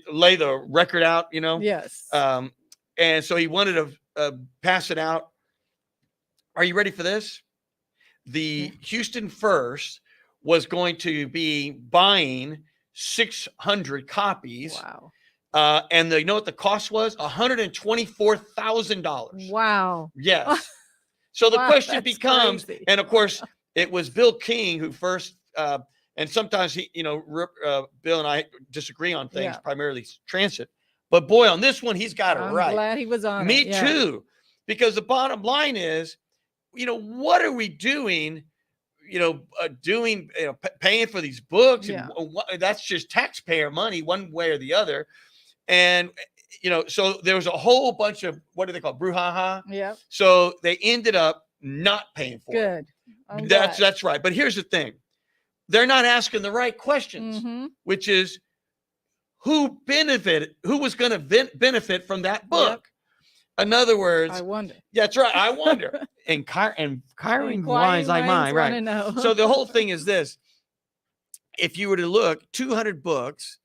Speaker 1: lay the record out, you know.
Speaker 2: Yes.
Speaker 1: And so he wanted to pass it out. Are you ready for this? The Houston First was going to be buying 600 copies.
Speaker 2: Wow.
Speaker 1: And you know what the cost was? $124,000.
Speaker 2: Wow.
Speaker 1: Yes. So the
Speaker 2: Wow,
Speaker 1: question
Speaker 2: that's
Speaker 1: becomes,
Speaker 2: crazy.
Speaker 1: and of course, it was Bill King who first, and sometimes Bill and I disagree on things,
Speaker 2: Yeah.
Speaker 1: primarily transit. But boy, on this one, he's got it
Speaker 2: I'm
Speaker 1: right.
Speaker 2: glad he was on
Speaker 1: Me
Speaker 2: it. Yeah.
Speaker 1: too. Because the bottom line is, what are we doing? Paying for these books, and that's just taxpayer money, one way or the other. And so there was a whole bunch of, what do they call, brouhaha?
Speaker 2: Yeah.
Speaker 1: So they ended up not paying for it.
Speaker 2: Good. I'm glad.
Speaker 1: That's right. But here's the thing: they're not asking the right questions,
Speaker 2: Mhm.
Speaker 1: which is who was going to benefit from that book. In other words,
Speaker 2: I wonder.
Speaker 1: that's right. I wonder. Inquiring minds like mine, right?
Speaker 2: wanna know.
Speaker 1: So the whole thing is this: if you were to look 200 books,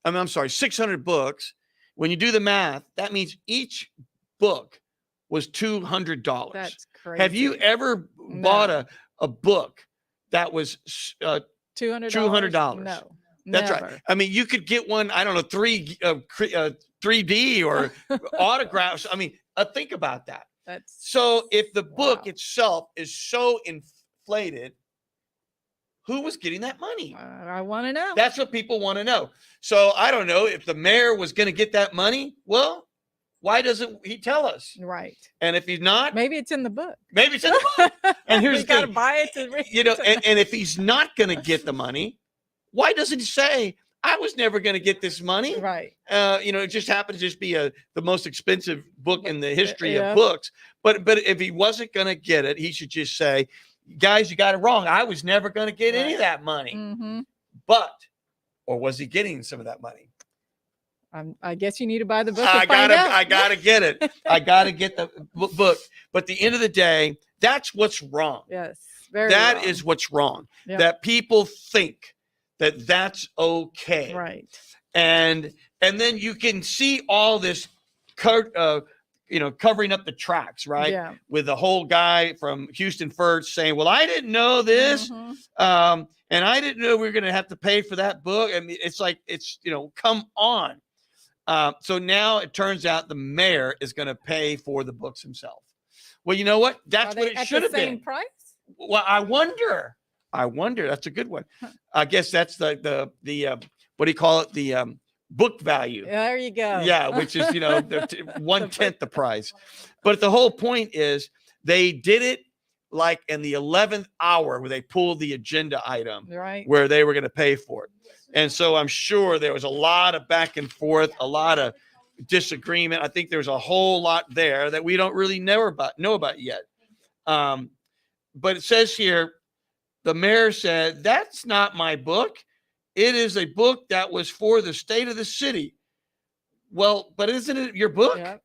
Speaker 1: I'm sorry, 600 books. When you do the math, that means each book was $200.
Speaker 2: That's crazy.
Speaker 1: Have you ever bought a book that was
Speaker 2: $200?
Speaker 1: $200?
Speaker 2: No.
Speaker 1: That's
Speaker 2: never.
Speaker 1: right. I mean, you could get one, I don't know, 3D or autographs. I mean, think about that. So if the book itself is so inflated, who was getting that money?
Speaker 2: I want to know.
Speaker 1: That's what people want to know. So I don't know if the mayor was going to get that money. Well, why doesn't he tell us?
Speaker 2: Right.
Speaker 1: And if he's not,
Speaker 2: maybe it's in the book.
Speaker 1: Maybe it's in the book. And here's the
Speaker 2: got to
Speaker 1: thing,
Speaker 2: buy it to read.
Speaker 1: And if he's not going to get the money, why doesn't he say, I was never going to get this money?
Speaker 2: Right.
Speaker 1: It just happened to just be the most expensive book in the history of books. But if he wasn't going to get it, he should just say, guys, you got it wrong. I was never going to get any of that money.
Speaker 2: Mm-hmm.
Speaker 1: Or was he getting some of that money?
Speaker 2: I guess you need to buy the book.
Speaker 1: I gotta get it. I gotta get the book. But at the end of the day, that's what's wrong.
Speaker 2: Yes.
Speaker 1: That is what's wrong.
Speaker 2: Yep.
Speaker 1: That people think that that's okay.
Speaker 2: Right.
Speaker 1: And then you can see all this covering up the tracks, right?
Speaker 2: Yeah.
Speaker 1: With the whole guy from Houston First saying, well, I didn't know this.
Speaker 2: Mm-hmm.
Speaker 1: And I didn't know we were going to have to pay for that book. I mean, it's like, come on. So now it turns out the mayor is going to pay for the books himself. Well, you know what? That's what it should have been.
Speaker 2: Same price?
Speaker 1: Well, I wonder. That's a good one. I guess that's the what do you call it? The book value.
Speaker 2: There you go.
Speaker 1: Yeah, which is 1/10 the price. But the whole point is they did it like in the 11th hour where they pulled the agenda item,
Speaker 2: right,
Speaker 1: where they were going to pay for it. And so I'm sure there was a lot of back and forth, a lot of disagreement. I think there's a whole lot there that we don't really know about yet. But it says here, the mayor said, that's not my book. It is a book that was for the state of the city. Well, but isn't it your book?
Speaker 2: Yep.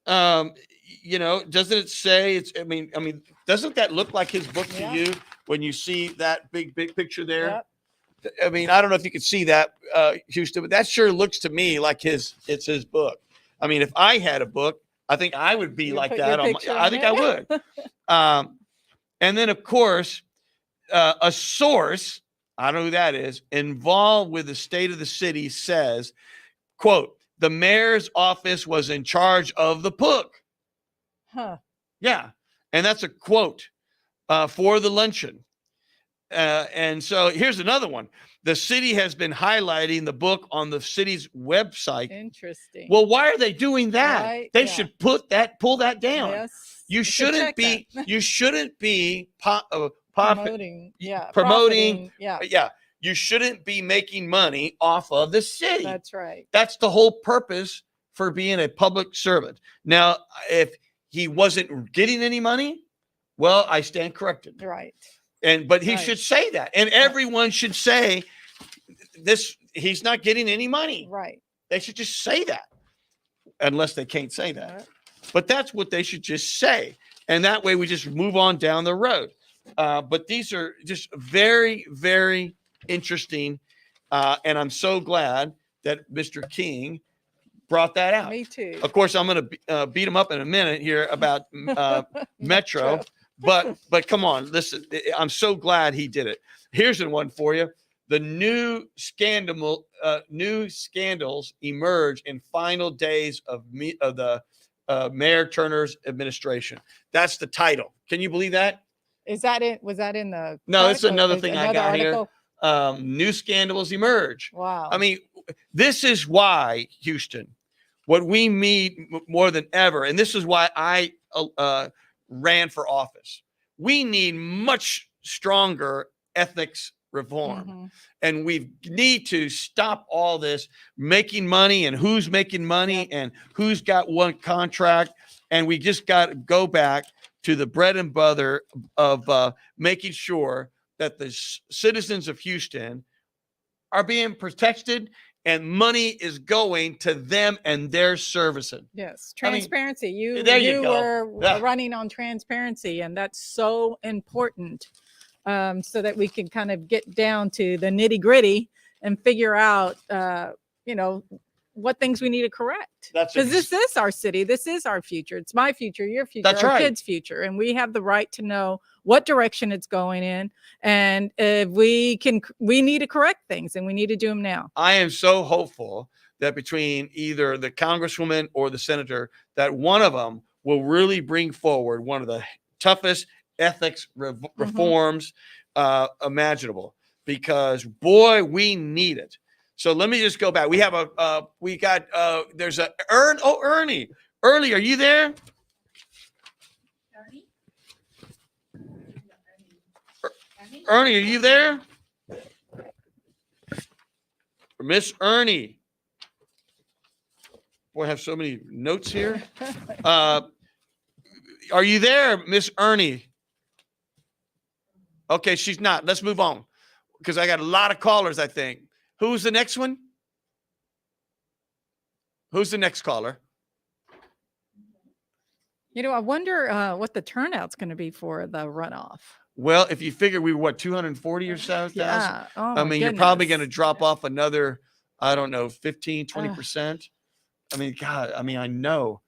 Speaker 1: Doesn't it say it's? I mean, doesn't that look like his book to
Speaker 2: Yeah.
Speaker 1: you when you see that big picture there?
Speaker 2: Yep.
Speaker 1: I mean, I don't know if you can see that, Houston, but that sure looks to me like it's his book. I mean, if I had a book, I think I would be
Speaker 2: You
Speaker 1: like
Speaker 2: put
Speaker 1: that.
Speaker 2: your picture
Speaker 1: I
Speaker 2: on
Speaker 1: think
Speaker 2: it?
Speaker 1: I would. And then, of course, a source, I don't know who that is, involved with the state of the city says, quote, the mayor's office was in charge of the book.
Speaker 2: Huh.
Speaker 1: Yeah. And that's a quote for the luncheon. And so here's another one. The city has been highlighting the book on the city's website.
Speaker 2: Interesting.
Speaker 1: Well, why are they doing that?
Speaker 2: Right,
Speaker 1: They
Speaker 2: yeah.
Speaker 1: should pull that down.
Speaker 2: Yes.
Speaker 1: You shouldn't be
Speaker 2: Promoting. Yeah.
Speaker 1: promoting.
Speaker 2: profiting, Yeah.
Speaker 1: Yeah, you shouldn't be making money off of the city.
Speaker 2: That's right.
Speaker 1: That's the whole purpose for being a public servant. Now, if he wasn't getting any money, well, I stand corrected.
Speaker 2: Right.
Speaker 1: But he
Speaker 2: Right.
Speaker 1: should say that. And everyone should say this, he's not getting any money.
Speaker 2: Right.
Speaker 1: They should just say that. Unless they can't say that.
Speaker 2: Right.
Speaker 1: But that's what they should just say. And that way we just move on down the road. But these are just very, very interesting. And I'm so glad that Mr. King brought that out.
Speaker 2: Me too.
Speaker 1: Of course, I'm going to beat him up in a minute here about Metro. But come on, listen, I'm so glad he did it. Here's the one for you. The new scandals emerge in final days of the Mayor Turner's administration. That's the title. Can you believe that?
Speaker 2: Is that it? Was that in the?
Speaker 1: No, it's
Speaker 2: book, or
Speaker 1: another
Speaker 2: is
Speaker 1: thing I
Speaker 2: another
Speaker 1: got
Speaker 2: article?
Speaker 1: here. New scandals emerge.
Speaker 2: Wow.
Speaker 1: I mean, this is why, Houston, what we need more than ever, and this is why I ran for office. We need much stronger ethics reform.
Speaker 2: Mhm.
Speaker 1: And we need to stop all this making money and who's making money
Speaker 2: Yep.
Speaker 1: and who's got one contract. And we just got to go back to the bread and butter of making sure that the citizens of Houston are being protected and money is going to them and their servicing.
Speaker 2: Yes,
Speaker 1: I mean,
Speaker 2: transparency.
Speaker 1: there you
Speaker 2: you
Speaker 1: go.
Speaker 2: were
Speaker 1: Yeah.
Speaker 2: running on transparency, and that's so important, so that we can kind of get down to the nitty gritty and figure out, what things we need to correct.
Speaker 1: That's
Speaker 2: Because this is our city. This is our future. It's my future, your future,
Speaker 1: That's
Speaker 2: our
Speaker 1: right.
Speaker 2: kids' future. And we have the right to know what direction it's going in. And if we need to correct things, and we need to do them now.
Speaker 1: I am so hopeful that between either the congresswoman or the senator, that one of them will really bring forward one of the toughest ethics reforms imaginable, because boy, we need it. So let me just go back. We have there's a Ernie. Ernie, are you there? Ernie, are you there? Miss Ernie. Boy, I have so many notes here. Are you there, Miss Ernie? Okay, she's not. Let's move on, because I got a lot of callers, I think. Who's the next one? Who's the next caller?
Speaker 2: I wonder what the turnout's going to be for the runoff.
Speaker 1: Well, if you figure we were, what, 240 or so thousand?
Speaker 2: Yeah. Oh,
Speaker 1: I
Speaker 2: my
Speaker 1: mean, you're probably going to
Speaker 2: goodness.
Speaker 1: drop off another, I don't know, 15, 20%. I mean, God, I mean, I know.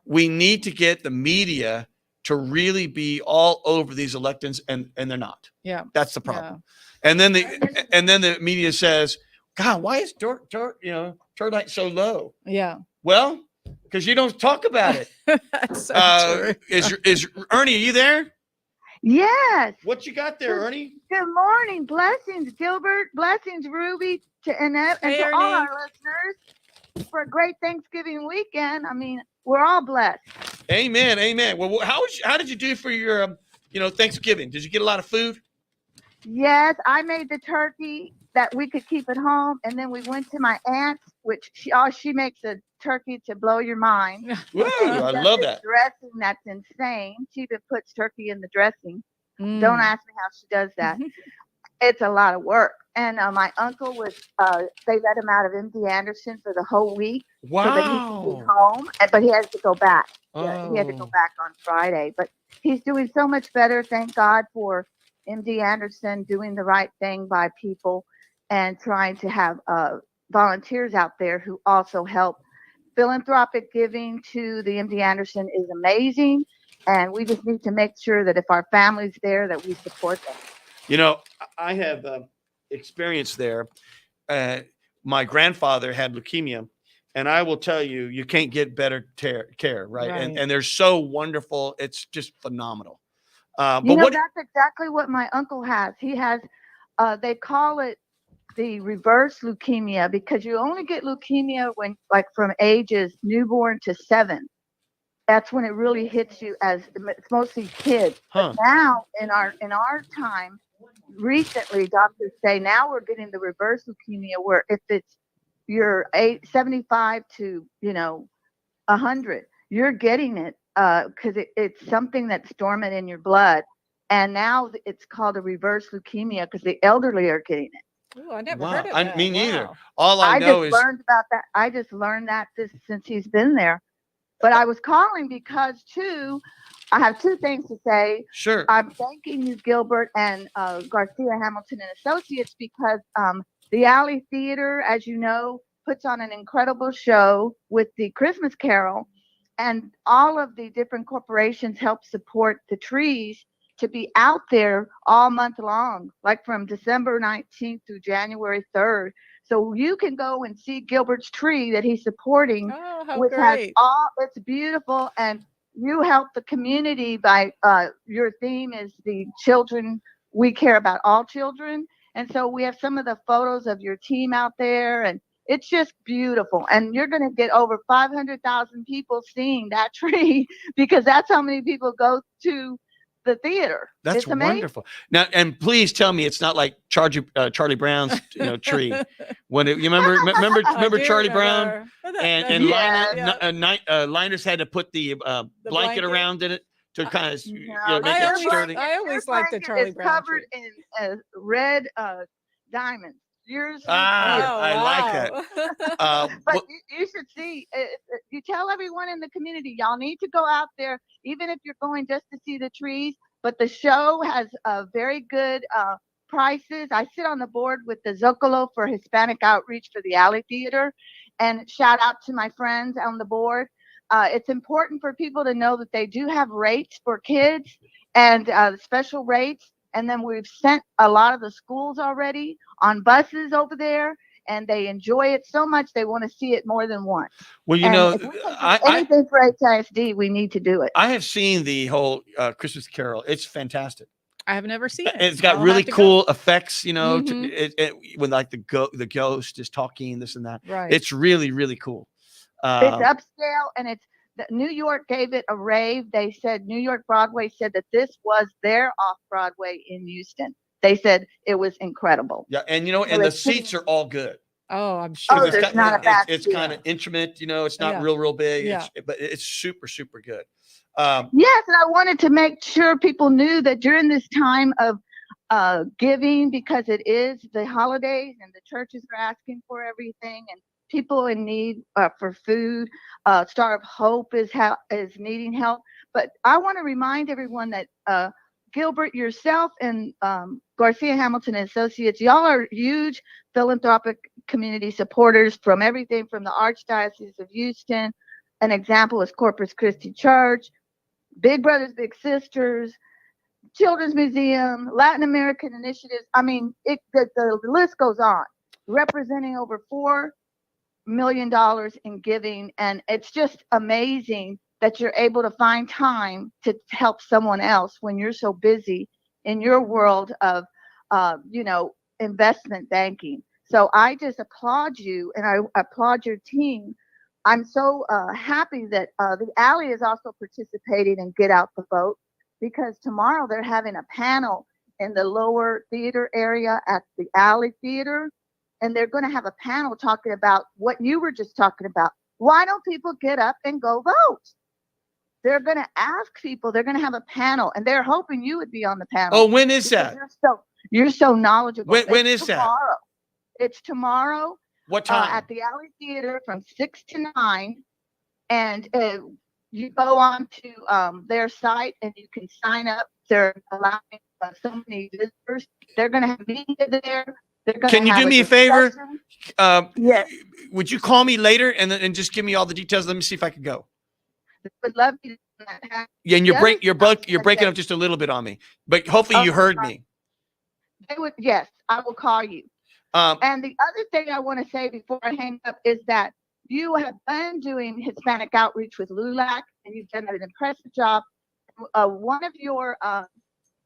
Speaker 1: We need to get the media to really be all over these elections, and they're not.
Speaker 2: Yeah.
Speaker 1: That's the problem. And then the media says, God, why is turnout so low?
Speaker 2: Yeah.
Speaker 1: Well, because you don't talk about it.
Speaker 2: That's so true.
Speaker 1: Is Ernie, are you there?
Speaker 6: Yes.
Speaker 1: What you got there, Ernie?
Speaker 6: Good morning. Blessings, Gilbert. Blessings, Ruby, to Annette, and
Speaker 2: Hey,
Speaker 6: to all
Speaker 2: Ernie.
Speaker 6: our listeners for a great Thanksgiving weekend. I mean, we're all blessed.
Speaker 1: Amen. Amen. Well, how did you do for your Thanksgiving? Did you get a lot of food?
Speaker 6: Yes, I made the turkey that we could keep at home, and then we went to my aunt's, which she makes a turkey to blow your mind.
Speaker 1: Woo, I
Speaker 6: Does
Speaker 1: love
Speaker 6: this
Speaker 1: that.
Speaker 6: dressing that's insane. She even puts turkey in the dressing.
Speaker 2: Mm.
Speaker 6: Don't ask me how she does that. it's a lot of work. And my uncle was, they let him out of MD Anderson for the whole week so that he could be
Speaker 1: Wow.
Speaker 6: home. But he has to go back. Yeah, he had to go
Speaker 1: Oh.
Speaker 6: back on Friday. But he's doing so much better. Thank God for MD Anderson doing the right thing by people and trying to have volunteers out there who also help. Philanthropic giving to the MD Anderson is amazing. And we just need to make sure that if our family's there, that we support them.
Speaker 1: You know, I have experience there. My grandfather had leukemia, and I will tell you, you can't get better care, right?
Speaker 2: Right.
Speaker 1: And they're so wonderful. It's just phenomenal.
Speaker 6: You
Speaker 1: But
Speaker 6: know,
Speaker 1: what?
Speaker 6: that's exactly what my uncle has. He has, they call it the reverse leukemia because you only get leukemia when, like, from ages newborn to 7. That's when it really hits you, as it's mostly kids.
Speaker 1: Huh?
Speaker 6: But now in our time, recently doctors say now we're getting the reverse leukemia where if it's you're 75 to 100, you're getting it because it's something that's dormant in your blood, and now it's called a reverse leukemia because the elderly are getting it.
Speaker 2: Ooh, I never
Speaker 1: Wow.
Speaker 2: heard of that.
Speaker 1: Me neither.
Speaker 2: Wow.
Speaker 1: All I know
Speaker 6: just
Speaker 1: is
Speaker 6: learned about that. I just learned that since he's been there. But I was calling because too, I have 2 things to say.
Speaker 1: sure.
Speaker 6: I'm thanking you, Gilbert and Garcia Hamilton and Associates, because the Alley Theater, as you know, puts on an incredible show with the Christmas Carol, and all of the different corporations help support the trees to be out there all month long, like from December 19th through January 3rd. So you can go and see Gilbert's tree that he's supporting,
Speaker 2: Oh, how
Speaker 6: which has
Speaker 2: great.
Speaker 6: it's beautiful, and you help the community by your theme is the children. We care about all children, and so we have some of the photos of your team out there, and it's just beautiful. And you're going to get over 500,000 people seeing that tree because that's how many people go to the theater.
Speaker 1: That's
Speaker 6: It's amazing.
Speaker 1: wonderful. Now, and please tell me it's not like Charlie Brown's tree. When you remember
Speaker 2: I do
Speaker 1: Charlie Brown
Speaker 2: remember.
Speaker 1: and
Speaker 6: Yes.
Speaker 1: Linus had to put the blanket
Speaker 2: blanket.
Speaker 1: around it to kind of
Speaker 6: No,
Speaker 1: make
Speaker 2: I
Speaker 1: it
Speaker 2: always-
Speaker 1: sturdy.
Speaker 2: I always
Speaker 6: your
Speaker 2: liked the
Speaker 6: blanket
Speaker 2: Charlie
Speaker 6: is
Speaker 2: Brown
Speaker 6: covered in red diamonds. Yours is
Speaker 1: Ah,
Speaker 6: clear.
Speaker 1: I like that.
Speaker 6: But
Speaker 1: Well,
Speaker 6: you should see. You tell everyone in the community, y'all need to go out there, even if you're going just to see the trees. But the show has very good prices. I sit on the board with the Zocalo for Hispanic Outreach for the Alley Theater, and shout out to my friends on the board. It's important for people to know that they do have rates for kids and special rates. And then we've sent a lot of the schools already on buses over there, and they enjoy it so much they want to see it more than once.
Speaker 1: well, you
Speaker 6: And
Speaker 1: know,
Speaker 6: if we can do
Speaker 1: I
Speaker 6: anything for HISD, we need to do it.
Speaker 1: I have seen the whole Christmas Carol. It's fantastic.
Speaker 2: I have never seen it.
Speaker 1: It's got
Speaker 2: I'll
Speaker 1: really
Speaker 2: have to go.
Speaker 1: cool effects, you know,
Speaker 2: Mhm.
Speaker 1: when like the ghost is talking, this and that.
Speaker 2: Right.
Speaker 1: It's really, really cool.
Speaker 6: It's upscale, and New York gave it a rave. They said New York Broadway said that this was their off Broadway in Houston. They said it was incredible.
Speaker 1: Yeah, and you know,
Speaker 6: So
Speaker 1: and the
Speaker 6: it's pretty-
Speaker 1: seats are all good.
Speaker 2: Oh, I'm
Speaker 1: 'Cause
Speaker 2: sure.
Speaker 6: Oh, there's not a bad
Speaker 1: it's
Speaker 6: seat.
Speaker 1: kind of intimate, you know, it's not
Speaker 2: Yeah.
Speaker 1: real big.
Speaker 2: Yeah.
Speaker 1: But it's super, super good.
Speaker 6: Yes, and I wanted to make sure people knew that during this time of giving, because it is the holidays and the churches are asking for everything, and people in need for food. Star of Hope is needing help. But I want to remind everyone that Gilbert, yourself, and Garcia Hamilton and Associates, y'all are huge philanthropic community supporters from everything from the Archdiocese of Houston. An example is Corpus Christi Church, Big Brothers Big Sisters, Children's Museum, Latin American initiatives. I mean, the list goes on. Representing over $4 million in giving, and it's just amazing that you're able to find time to help someone else when you're so busy in your world of investment banking. So I just applaud you, and I applaud your team. I'm so happy that the Alley is also participating in Get Out the Vote, because tomorrow they're having a panel in the lower theater area at the Alley Theater, and they're going to have a panel talking about what you were just talking about. Why don't people get up and go vote? They're going to ask people. They're going to have a panel, and they're hoping you would be on the panel.
Speaker 1: Oh, when is
Speaker 6: because
Speaker 1: that?
Speaker 6: you're so You're so knowledgeable.
Speaker 1: When
Speaker 6: It's
Speaker 1: is that?
Speaker 6: tomorrow. It's tomorrow
Speaker 1: What time?
Speaker 6: at the Alley Theater from 6 to 9. And you go on to their site and you can sign up. They're allowing so many visitors. They're going to have media there. They're going
Speaker 1: Can
Speaker 6: to
Speaker 1: you
Speaker 6: have
Speaker 1: do me a favor?
Speaker 6: discussion. Yes.
Speaker 1: Would you call me later and just give me all the details? Let me see if I could go.
Speaker 6: Would love you to
Speaker 1: Yeah, and
Speaker 6: The other
Speaker 1: you're
Speaker 6: thing I was
Speaker 1: breaking
Speaker 6: gonna
Speaker 1: up just a little bit on me, but hopefully you
Speaker 6: Oh,
Speaker 1: heard
Speaker 6: sorry.
Speaker 1: me.
Speaker 6: Yes, I will call you. And the other thing I want to say before I hang up is that you have been doing Hispanic outreach with LULAC, and you've done an impressive job. One of your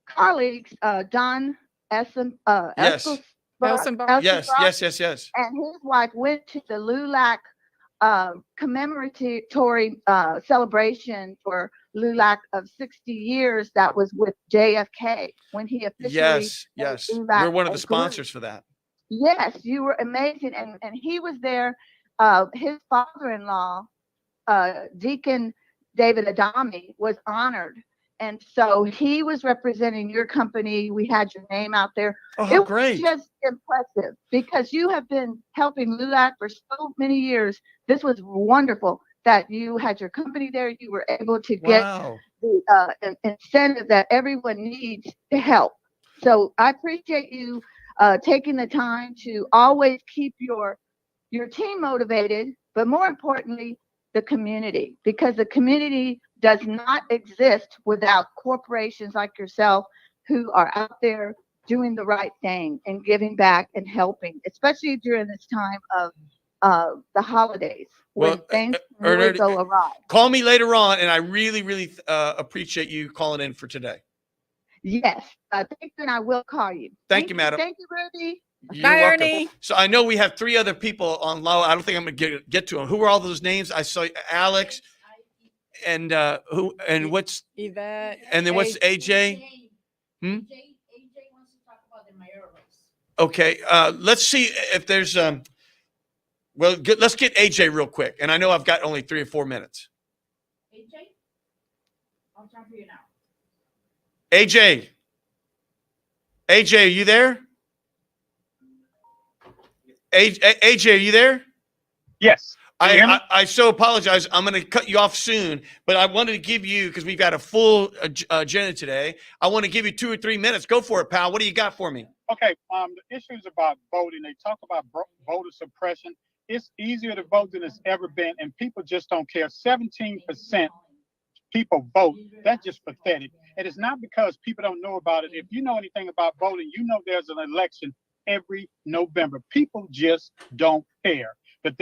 Speaker 6: colleagues, Don Essen,
Speaker 1: Yes.
Speaker 2: Elsenbar.
Speaker 1: Yes.
Speaker 6: and his wife went to the LULAC commemoratory celebration for LULAC of 60 years that was with JFK when he officially
Speaker 1: Yes.
Speaker 6: made LULAC
Speaker 1: We're one of
Speaker 6: a
Speaker 1: the sponsors for that.
Speaker 6: Yes, you were amazing. And he was there. His father-in-law, Deacon David Adami, was honored. And so he was representing your company. We had your name out there.
Speaker 1: Oh,
Speaker 6: It was
Speaker 1: great.
Speaker 6: just impressive because you have been helping LULAC for so many years. This was wonderful that you had your company there. You were able to get
Speaker 1: Wow.
Speaker 6: the incentive that everyone needs to help. So I appreciate you taking the time to always keep your team motivated, but more importantly, the community, because the community does not exist without corporations like yourself who are out there doing the right thing and giving back and helping, especially during this time of the holidays when
Speaker 1: Well,
Speaker 6: things really go awry.
Speaker 1: Call me later on, and I really appreciate you calling in for today.
Speaker 6: Yes, thank you, and I will call you.
Speaker 1: Thank you, madam.
Speaker 6: Thank you, Ruby.
Speaker 1: You're
Speaker 2: Bye,
Speaker 1: welcome.
Speaker 2: Ernie.
Speaker 1: So I know we have 3 other people on low. I don't think I'm gonna get to them. Who are all those names? I saw Alex and who and what's
Speaker 2: Yvette.
Speaker 1: and then what's AJ? Hmm?
Speaker 7: AJ wants to talk about the mayoral race.
Speaker 1: Okay, let's see if there's well, let's get AJ real quick. And I know I've got only 3 or 4 minutes.
Speaker 7: AJ, I'll talk to you now.
Speaker 1: AJ, are you there? AJ, are you there?
Speaker 8: Yes. Can you hear me?
Speaker 1: I so apologize. I'm going to cut you off soon, but I wanted to give you, because we've got a full agenda today, I want to give you 2 or 3 minutes. Go for it, pal. What do you got for me?
Speaker 8: Okay. The issues about voting, they talk about voter suppression. It's easier to vote than it's ever been, and people just don't care. 17% people vote. That's just pathetic. And it's not because people don't know about it. If you know anything about voting, you know there's an election every November. People just don't care. But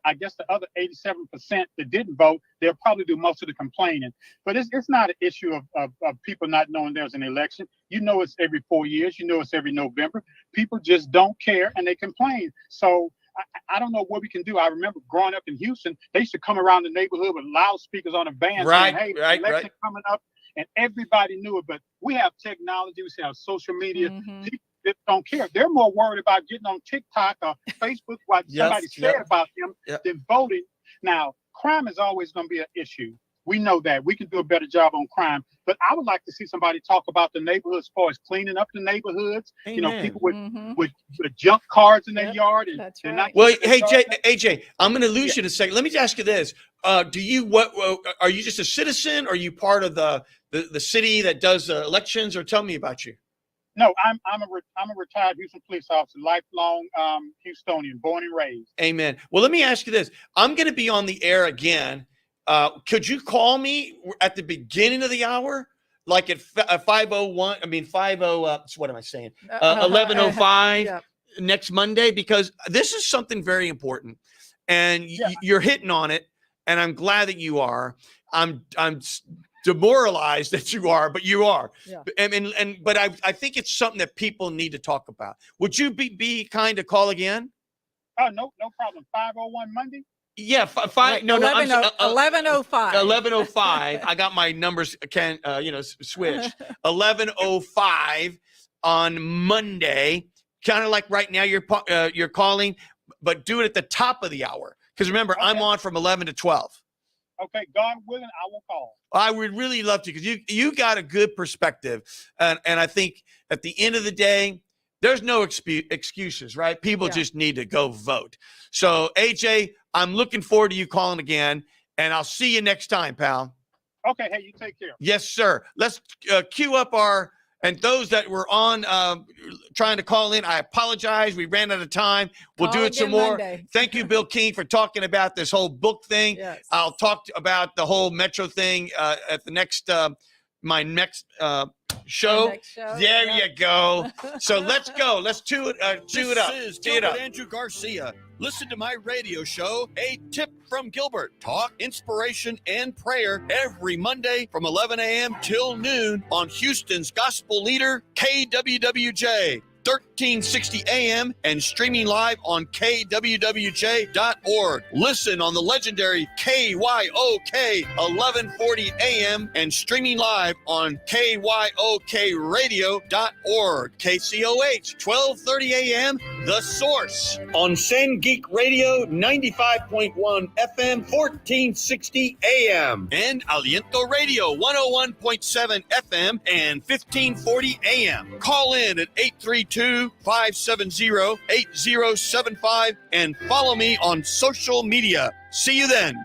Speaker 8: I guess the other 87% that didn't vote, they'll probably do most of the complaining. But it's not an issue of people not knowing there's an election. You know it's every 4 years. You know it's every November. People just don't care, and they complain. So I don't know what we can do. I remember growing up in Houston, they used to come around the neighborhood with loudspeakers on a van saying, hey, election coming up, and everybody knew it. But we have technology. We have social media. People just don't care. They're more worried about getting on TikTok or Facebook, what somebody said about them than voting. Now, crime is always going to be an issue. We know that. We can do a better job on crime. But I would like to see somebody talk about the neighborhoods as far as cleaning up the neighborhoods.
Speaker 1: Amen.
Speaker 8: You know, people with junk cars in their yard. And
Speaker 2: That's
Speaker 8: they're
Speaker 2: right.
Speaker 8: not
Speaker 1: Well,
Speaker 8: keeping their
Speaker 1: hey,
Speaker 8: yard.
Speaker 1: AJ, I'm going to lose you in a second. Let me ask you this. Are you just a citizen? Or are you part of the city that does elections? Or tell me about you.
Speaker 8: No, I'm a retired Houston police officer, lifelong Houstonian, born and raised.
Speaker 1: Amen. Well, let me ask you this. I'm going to be on the air again. Could you call me at the beginning of the hour? Like at 5:01, I mean 50, what am I saying? 11:05
Speaker 2: Yeah.
Speaker 1: next Monday, because this is something very important, and you're hitting on it, and I'm glad that you are. I'm demoralized that you are, but you are.
Speaker 2: Yeah.
Speaker 1: But I think it's something that people need to talk about. Would you be kind to call again?
Speaker 8: Oh, no problem. 5:01 Monday.
Speaker 1: Yeah, 11:05.
Speaker 2: 11:05.
Speaker 1: I got my numbers switched. 11:05 on Monday. Kind of like right now you're calling, but do it at the top of the hour. Because remember, I'm on from 11 to 12.
Speaker 8: Okay, God willing, I will call.
Speaker 1: I would really love to, because you got a good perspective, and I think at the end of the day, there's no excuses, right? People just need to go vote. So AJ, I'm looking forward to you calling again, and I'll see you next time, pal.
Speaker 8: Okay, hey, you take care.
Speaker 1: Yes, sir. Let's queue up and those that were on trying to call in. I apologize. We ran out of time. We'll
Speaker 2: Call
Speaker 1: do it some
Speaker 2: again
Speaker 1: more.
Speaker 2: Monday.
Speaker 1: Thank you, Bill King, for talking about this whole book thing.
Speaker 2: Yes.
Speaker 1: I'll talk about the whole Metro thing at the next my next show.
Speaker 2: Next show.
Speaker 1: There
Speaker 2: Yep.
Speaker 1: you go. So let's go. Let's chew it up.
Speaker 9: This is Gilbert Andrew Garcia. Listen to my radio show, A Tip from Gilbert. Talk, inspiration, and prayer every Monday from 11 a.m. till noon on Houston's gospel leader, KWWJ. 1360 AM and streaming live on kwwj.org. Listen on the legendary KYOK 1140 AM and streaming live on kyokradio.org. KCOH 1230 AM, The Source. On Sand Geek Radio 95.1 FM 1460 AM. And Aliento Radio 101.7 FM and 1540 AM. Call in at 832-570-8075 and follow me on social media. See you then.